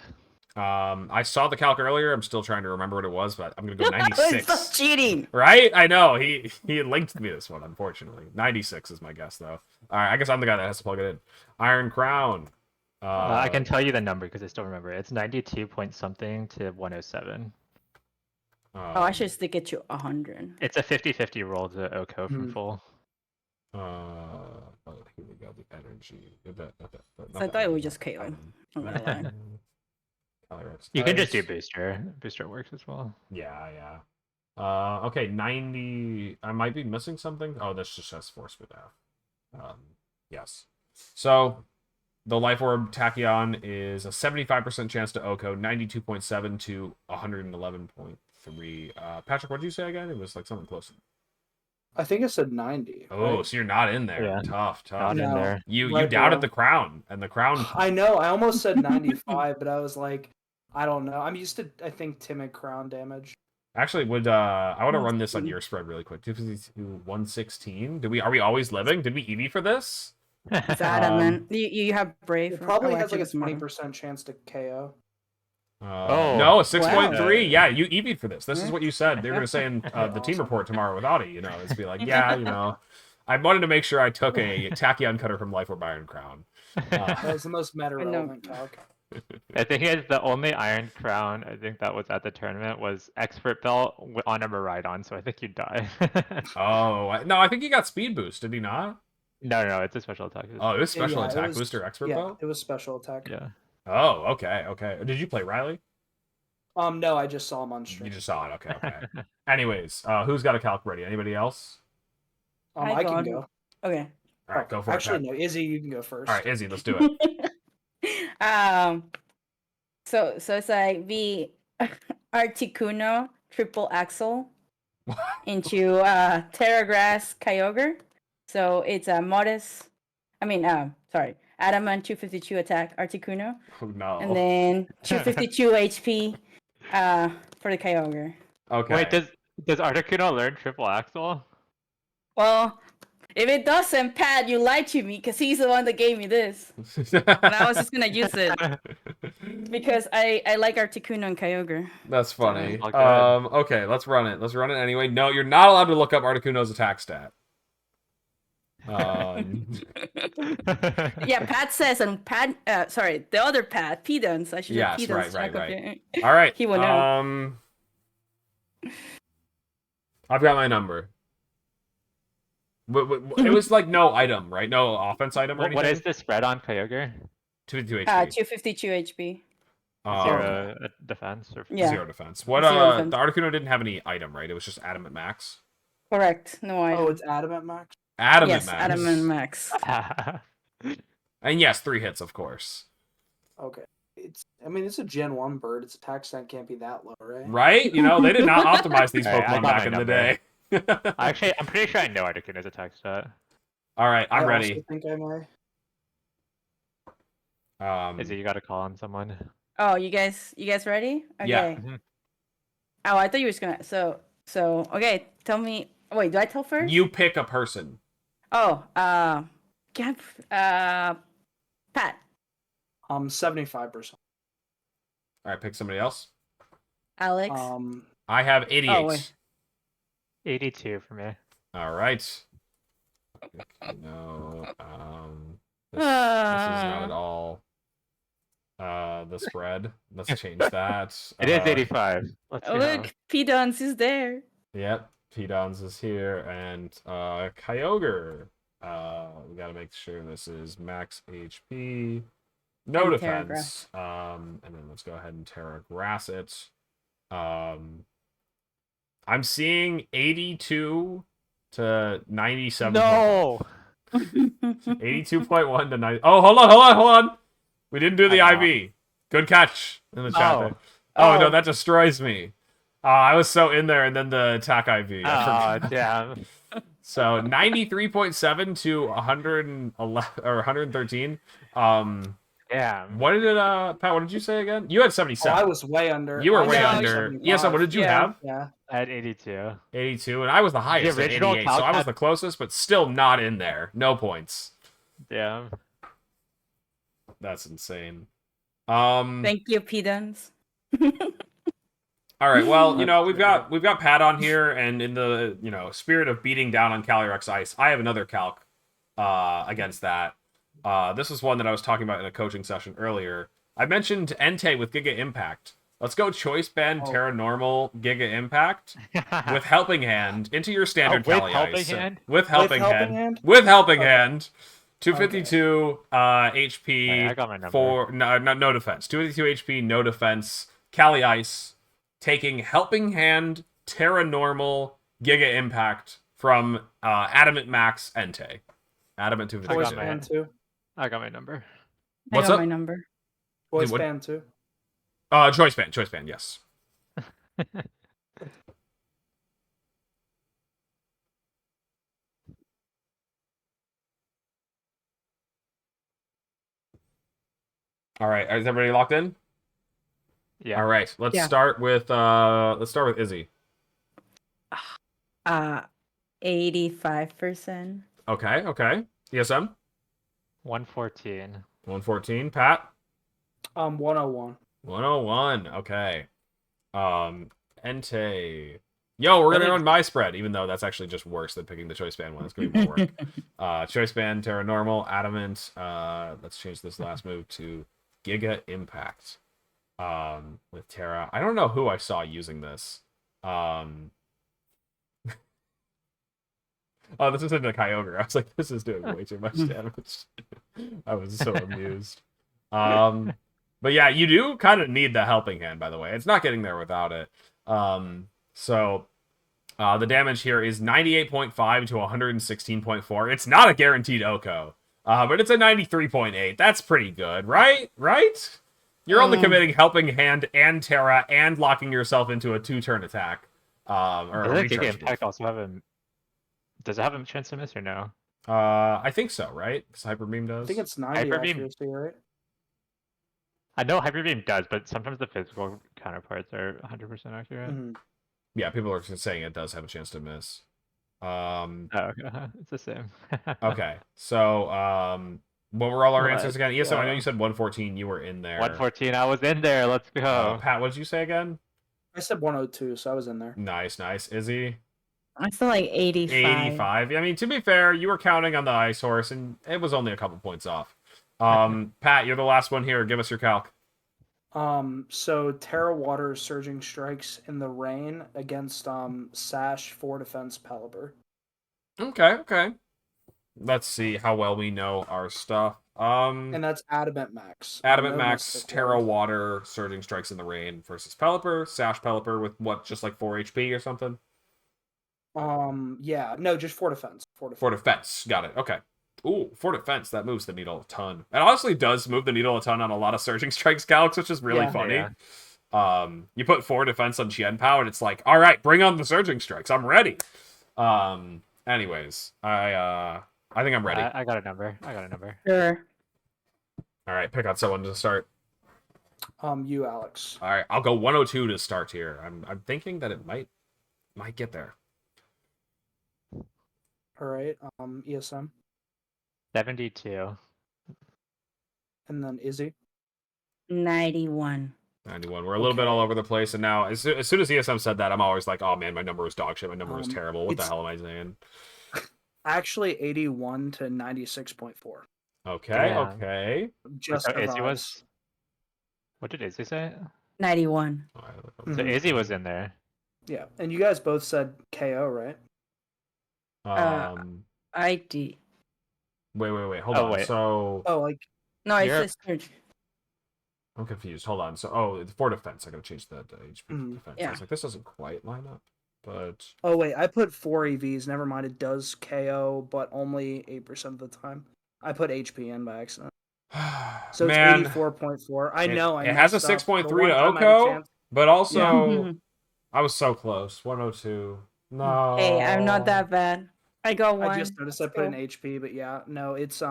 I saw the calc earlier. I'm still trying to remember what it was, but I'm gonna go 96. Stop cheating. Right? I know. He linked me this one, unfortunately. 96 is my guess, though. All right, I guess I'm the guy that has to plug it in. Iron Crown. I can tell you the number because I still remember it. It's 92 point something to 107. I should stick it to 100. It's a 50-50 roll to Oko from Hmm. full. Here we go. The energy. So I thought it was just KO. I'm not gonna lie. You can just do booster. Booster works as well. Yeah. Okay, 90. I might be missing something. Oh, this just says force with F. Yes. So the Life Orb Tachyon is a 75% chance to Oko, 92.7 to 111.3. Patrick, what did you say again? It was like something close. I think it said 90. Oh, right? so you're not in there. Yeah. Tough. Not in No. there. You Right doubted below. the crown, and the crown. I know. I almost said 95, but I was like, I don't know. I'm used to, I think, timid crown damage. Actually, would I want to run this on your spread really quick? 252, 116. Are we always living? Did we EV for this? It's adamant. You have brave. It probably Oh, has like a actually, it's 20% chance to KO. No, a 6.3. Wow. Yeah, you EV'd for this. This is what you said. They were going to say in the team Awesome. report tomorrow with Audie, it's be like, yeah, I wanted to make sure I took a Tachyon Cutter from Life Orb Iron Crown. That was the most meta I know. relevant calc. I think it's the only Iron Crown I think that was at the tournament was Expert Belt on a Miraidon, so I think you'd die. No, I think he got speed boost, did he not? No, it's a special attack. Oh, it was special Yeah, it attack was- booster expert Yeah, belt? it was special attack. Yeah. Oh, okay. Did you play Riley? No, I just saw him on You stream. just saw it. Okay. Anyways, who's got a calc ready? Anybody else? I can got- go. Okay. All right, go for Actually, it. no. Izzy, you can go first. All right, Izzy, let's do it. So it's like the Articuno triple axle into Terragrass Kyogre. So it's a modest. Sorry, Adamant 252 attack Articuno, Oh, no. and then 252 HP for the Kyogre. Okay. Wait, does Articuno learn triple axle? Well, if it doesn't, Pat, you lied to me because he's the one that gave me this, and I was just gonna use it because I like Articuno and Kyogre. That's funny. All good. Okay, let's run it. Let's run it anyway. No, you're not allowed to look up Articuno's attack stat. Yeah, Pat says, and Pat, the other Pat, Pedance. I should have Yes, Pedance. right. All right. He will know. I've got my number. It was like no item, right? No offense item or anything. What is the spread on Kyogre? 2 HP. 252 HP. Zero defense? Or... Yeah. Zero defense. What? Zero defense. The Articuno didn't have any item, right? It was just Adamant Max. Correct. No item. Oh, it's Adamant Max? Adamant yes, Max. Adamant Max. And yes, 3 hits, of course. Okay. It's a Gen 1 bird. Its attack stat can't be that low, right? Right? They did not optimize these Alright, I Pokemon got back my in the number. day. Actually, I'm pretty sure I know Articuno's attack stat. All right, I'm I ready. also think I may. Izzy, you got to call on someone. Oh, you guys ready? Okay. Yeah. Mhm. Oh, I thought you were just gonna. So okay. Tell me. Wait, do I tell first? You pick a person. Oh, Gap. Pat. 75%. All right, pick somebody else. Alex. I have 88. Oh, wait. 82 for me. All right. No, this is not at all the spread. Let's change that. It is 85. Let's go. Look, P-Dons is there. Yep, P-Dons is here, and Kyogre. We gotta make sure this is max HP. No And defense. And then let's go ahead and Terra Grass it. I'm seeing 82 to 97. No! 82.1 to 90. Oh, hold on. We didn't do the IV. Good catch in the chat there. Oh, no, that destroys me. I was so in there, and then the attack IV. Oh, damn. So 93.7 to 111 or 113. Damn. What did it, Pat? What did you say again? You had 77. I was way under. You were I way was under. 75. Yes, what did you have? Yeah. I had 82. 82, and I was the highest at original 88, so Calc I was had- the closest, but still not in there. No points. Damn. That's insane. Thank you, P-Dons. All right. Well, we've got Pat on here, and in the spirit of beating down on Calyrex Ice, I have another calc against that. This is one that I was talking about in a coaching session earlier. I mentioned Entei with Giga Impact. Let's go Choice Band Terra Normal Giga Impact with Helping Hand into your standard with Cali Helping Ice. Hand? With Helping Helping Hand. Hand? With Helping Okay. Hand. 252 HP Wait, I got my number. for no defense. 252 HP, no defense. Cali Ice taking Helping Hand, Terra Normal, Giga Impact from Adamant Max Entei. Adamant Choice 252. Band 2. I got my number. What's I got up? my number. Choice what- Band 2. Choice Band, yes. All right, is everybody locked in? Yeah. All right, let's Yeah. start with Izzy. 85%. Okay. ESM 114. 114. Pat 101. 101. Okay. Entei. Yo, we're gonna run my spread, even though that's actually just worse than picking the choice band one. It's gonna be more work. Choice band, Terra Normal, Adamant. Let's change this last move to Giga Impact. With Terra. I don't know who I saw using this. Oh, this is in the Kyogre. I was like, this is doing way too much damage. I was so amused. But yeah, you do kind of need the Helping Hand, by the way. It's not getting there without it. So the damage here is 98.5 to 116.4. It's not a guaranteed Oko, but it's a 93.8. That's pretty good, right? Right? You're only committing Helping Hand and Terra and locking yourself into a 2-turn attack. Or a Does recharge Giga move. Impact also have a... Does it have a chance to miss or no? I think so, right? Because Hyper Beam does. I think it's 90 Hyper Beam. accuracy, right? I know Hyper Beam does, but sometimes the physical counterparts are 100% accurate. Mhm. Yeah, people are saying it does have a chance to miss. Oh, okay. It's the same. Okay, so what were all our Let's answers again? ESM, I know go. you said 114. You were in there. 114, I was in there. Let's go. Pat, what did you say again? I said 102, so I was in there. Nice. Izzy, I feel like 85. 85. I mean, to be fair, you were counting on the Ice Horse, and it was only a couple points off. Pat, you're the last one here. Give us your calc. So Terra Water Surging Strikes in the Rain against Sash 4 Defense Pelipper. Okay. Let's see how well we know our stuff. And that's Adamant Max. Adamant No Max, Mystic Terra Ward. Water, Surging Strikes in the Rain versus Pelipper, Sash Pelipper with what, just like 4 HP or something? Yeah, no, just 4 Defense. 4 Defense. For defense. Got it. Okay. Ooh, for defense, that moves the needle a ton. It honestly does move the needle a ton on a lot of Surging Strikes calcs, which is really Yeah. funny. Yeah. You put 4 defense on Chien Pao, and it's like, all right, bring on the Surging Strikes. I'm ready. Anyways, I think I'm ready. I got a number. Sure. All right, pick on someone to start. You, Alex. All right, I'll go 102 to start here. I'm thinking that it might get there. All right. ESM. 72. And then Izzy. 91. 91. We're a little bit all Okay. over the place, and now as soon as ESM said that, I'm always like, oh man, my number was dog shit. My number was terrible. What the it's- hell am I saying? Actually, 81 to 96.4. Okay, Damn. okay. Just So Izzy vibes. was. What did Izzy say? 91. All right, So Mhm. Izzy was in there. Yeah, and you guys both said KO, right? ID. Wait. Hold Oh, on. wait. So Oh, like No, it You're- says surge. I'm confused. Hold on. So it's for defense. I gotta change the HP Mhm. defense. Yeah. I was like, this doesn't quite line up, but oh wait, I put 4 EVs. Never mind, it does KO, but only 8% of the time. I put HP in by accident. So it's man, 84.4. I know I it has a messed up. 6.3 The one to time I had a Oko, chance- but also Yeah. I was so close. 102. No. Hey, I'm not that bad. I got one. I just noticed I put in HP, but yeah, no, it's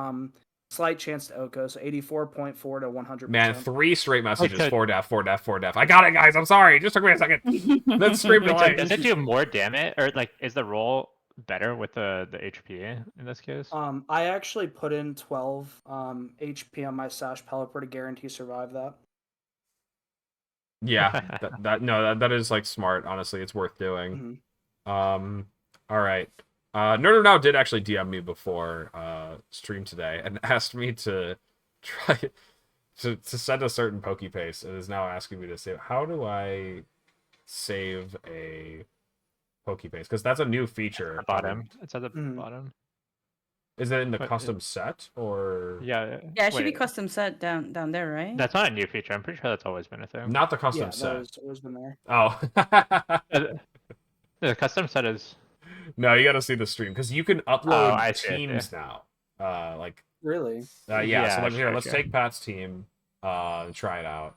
slight chance to Oko, so 84.4 to 100%. Man, 3 straight messages. Okay. 4 def, 4 def, 4 def. I got it, guys. I'm sorry. It just took me a second. That stream Wait, so delay. does it do more damage, or like is the roll better with the HP in this case? I actually put in 12 HP on my Sash Pelipper to guarantee survive that. Yeah, that is like smart. Honestly, it's worth doing. Mhm. All right. Nerder Now did actually DM me before stream today and asked me to try to send a certain Pokepace, and is now asking me to save. How do I save a Pokepace? Because that's a new feature. The bottom. It's at the Mhm. bottom. Is it in the But custom set or Yeah. Yeah, it should be wait, custom set down there, right? That's not a new feature. I'm pretty sure that's always been a thing. not the custom Yeah, that set? has always been there. Oh. The custom set is. No, you got to see the stream because you can Oh, upload I see, teams now. Really? Yeah. So like here, sure, let's sure. take Pat's team and try it out.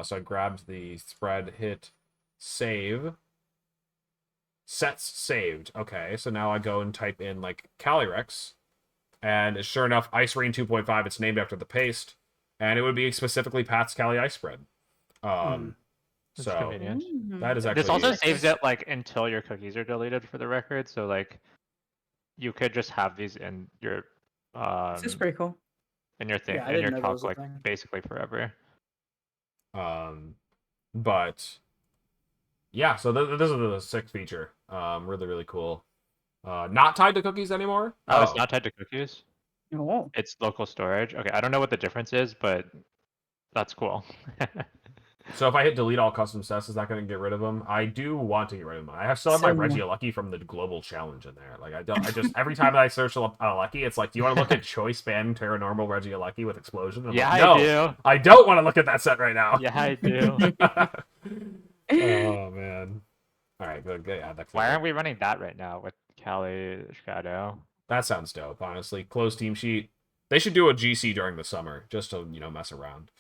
So I grabbed the spread, hit save. Sets saved. Okay, so now I go and type in like Calyrex, and sure enough, Ice Rain 2.5. It's named after the paste, and it would be specifically Pat's Cali Ice Spread. That's So convenient. that is actually This also saves it like until your cookies are deleted for the record. So like, you could just have these in your This is pretty cool. in your thing Yeah, I in your didn't know that calc was a like thing. basically forever. But yeah, so this is the sixth feature. Really cool. Not tied to cookies anymore. Oh, it's not tied to cookies. Oh. It's local storage. Okay, I don't know what the difference is, but that's cool. So if I hit delete all custom sets, is that going to get rid of them? I do want to get rid of them. I still have my Somewhat. Regieleki from the global challenge in there. Like I just every time that I search a Lucky, it's like, do you want to look at choice band Terra Normal Regieleki with explosion? I'm Yeah, like, I no, do. I don't want to look at that set right now. Yeah, I do. Oh man. All right, good. Add that. Why aren't we running that right now with Cali Shadow? That sounds dope. Honestly, closed team sheet. They should do a GC during the summer just to mess around.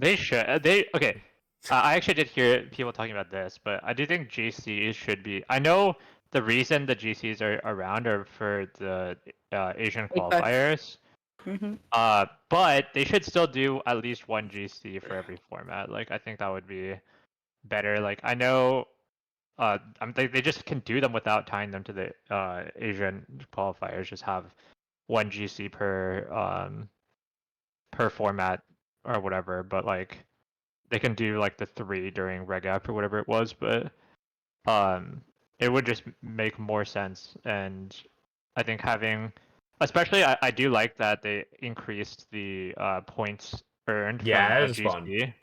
They should. Okay. I actually did hear people talking about this, but I do think GCs should be. I know the reason the GCs are around are for the Asian qualifiers. But they should still do at least one GC for every format. Like I think that would be better. Like I know, they just can do them without tying them to the Asian qualifiers. Just have one GC per format or whatever. But like they can do like the 3 during Reg App or whatever it was. But it would just make more sense. And I think having, especially I do like that they increased the points earned from that a is GC. fun.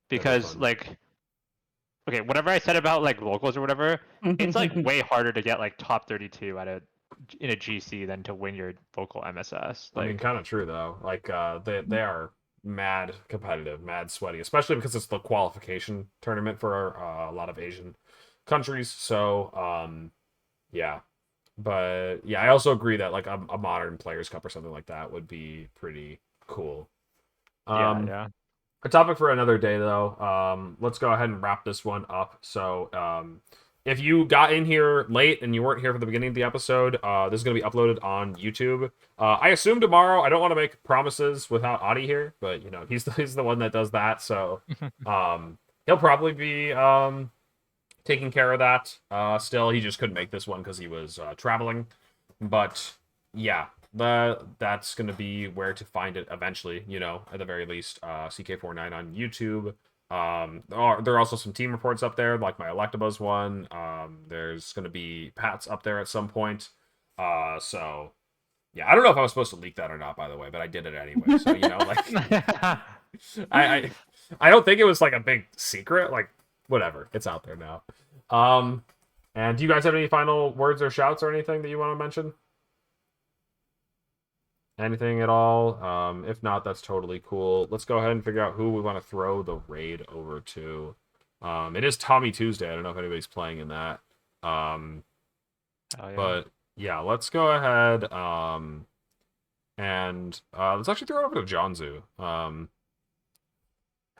Because fun. like, okay, whatever I said about like locals or whatever, it's like way harder to get like top 32 in a GC than to win your local MSS. Like, I mean, kind of true though. Like they are mad competitive, mad sweaty, especially because it's the qualification tournament for a lot of Asian countries. So yeah, but yeah, I also agree that like a modern Players Cup or something like that would be pretty cool. yeah. A topic for another day, though. Let's go ahead and wrap this one up. So, if you got in here late and you weren't here for the beginning of the episode, this is going to be uploaded on YouTube. I assume tomorrow. I don't want to make promises without Adi here, but he's the one that does that. So, he'll probably be taking care of that. Still, he just couldn't make this one because he was traveling. But yeah, that's gonna be where to find it eventually. At the very least, CK49 on YouTube. There are also some team reports up there, like my Electabuzz one. There's gonna be Pat's up there at some point. So yeah, I don't know if I was supposed to leak that or not, by the way, but I did it anyway. So like, I don't think it was like a big secret. Like, whatever, it's out there now. And do you guys have any final words or shouts or anything that you want to mention? Anything at all? If not, that's totally cool. Let's go ahead and figure out who we want to throw the raid over to. It is Tommy Tuesday. I don't know if anybody's playing in that. But yeah, let's go ahead. And let's actually throw it over to Jonzu. I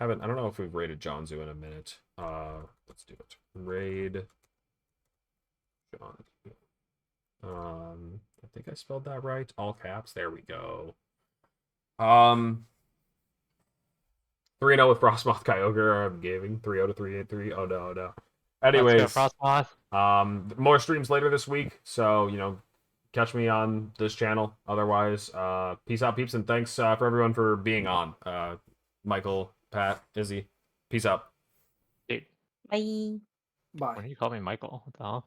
don't know if we've raided Jonzu in a minute. Let's do it. Raid Jonzu. I think I spelled that right. All caps. There we go. 3-0 with Frostmoth Kyogre. I'm gaming 3-0 to 383. Oh no. Anyways, more streams later this week. So catch me on this channel. Otherwise, peace out, peeps, and thanks for everyone for being on. Michael, Pat, Izzy, peace out. Bye. Bye. Why do you call me Michael? What the hell?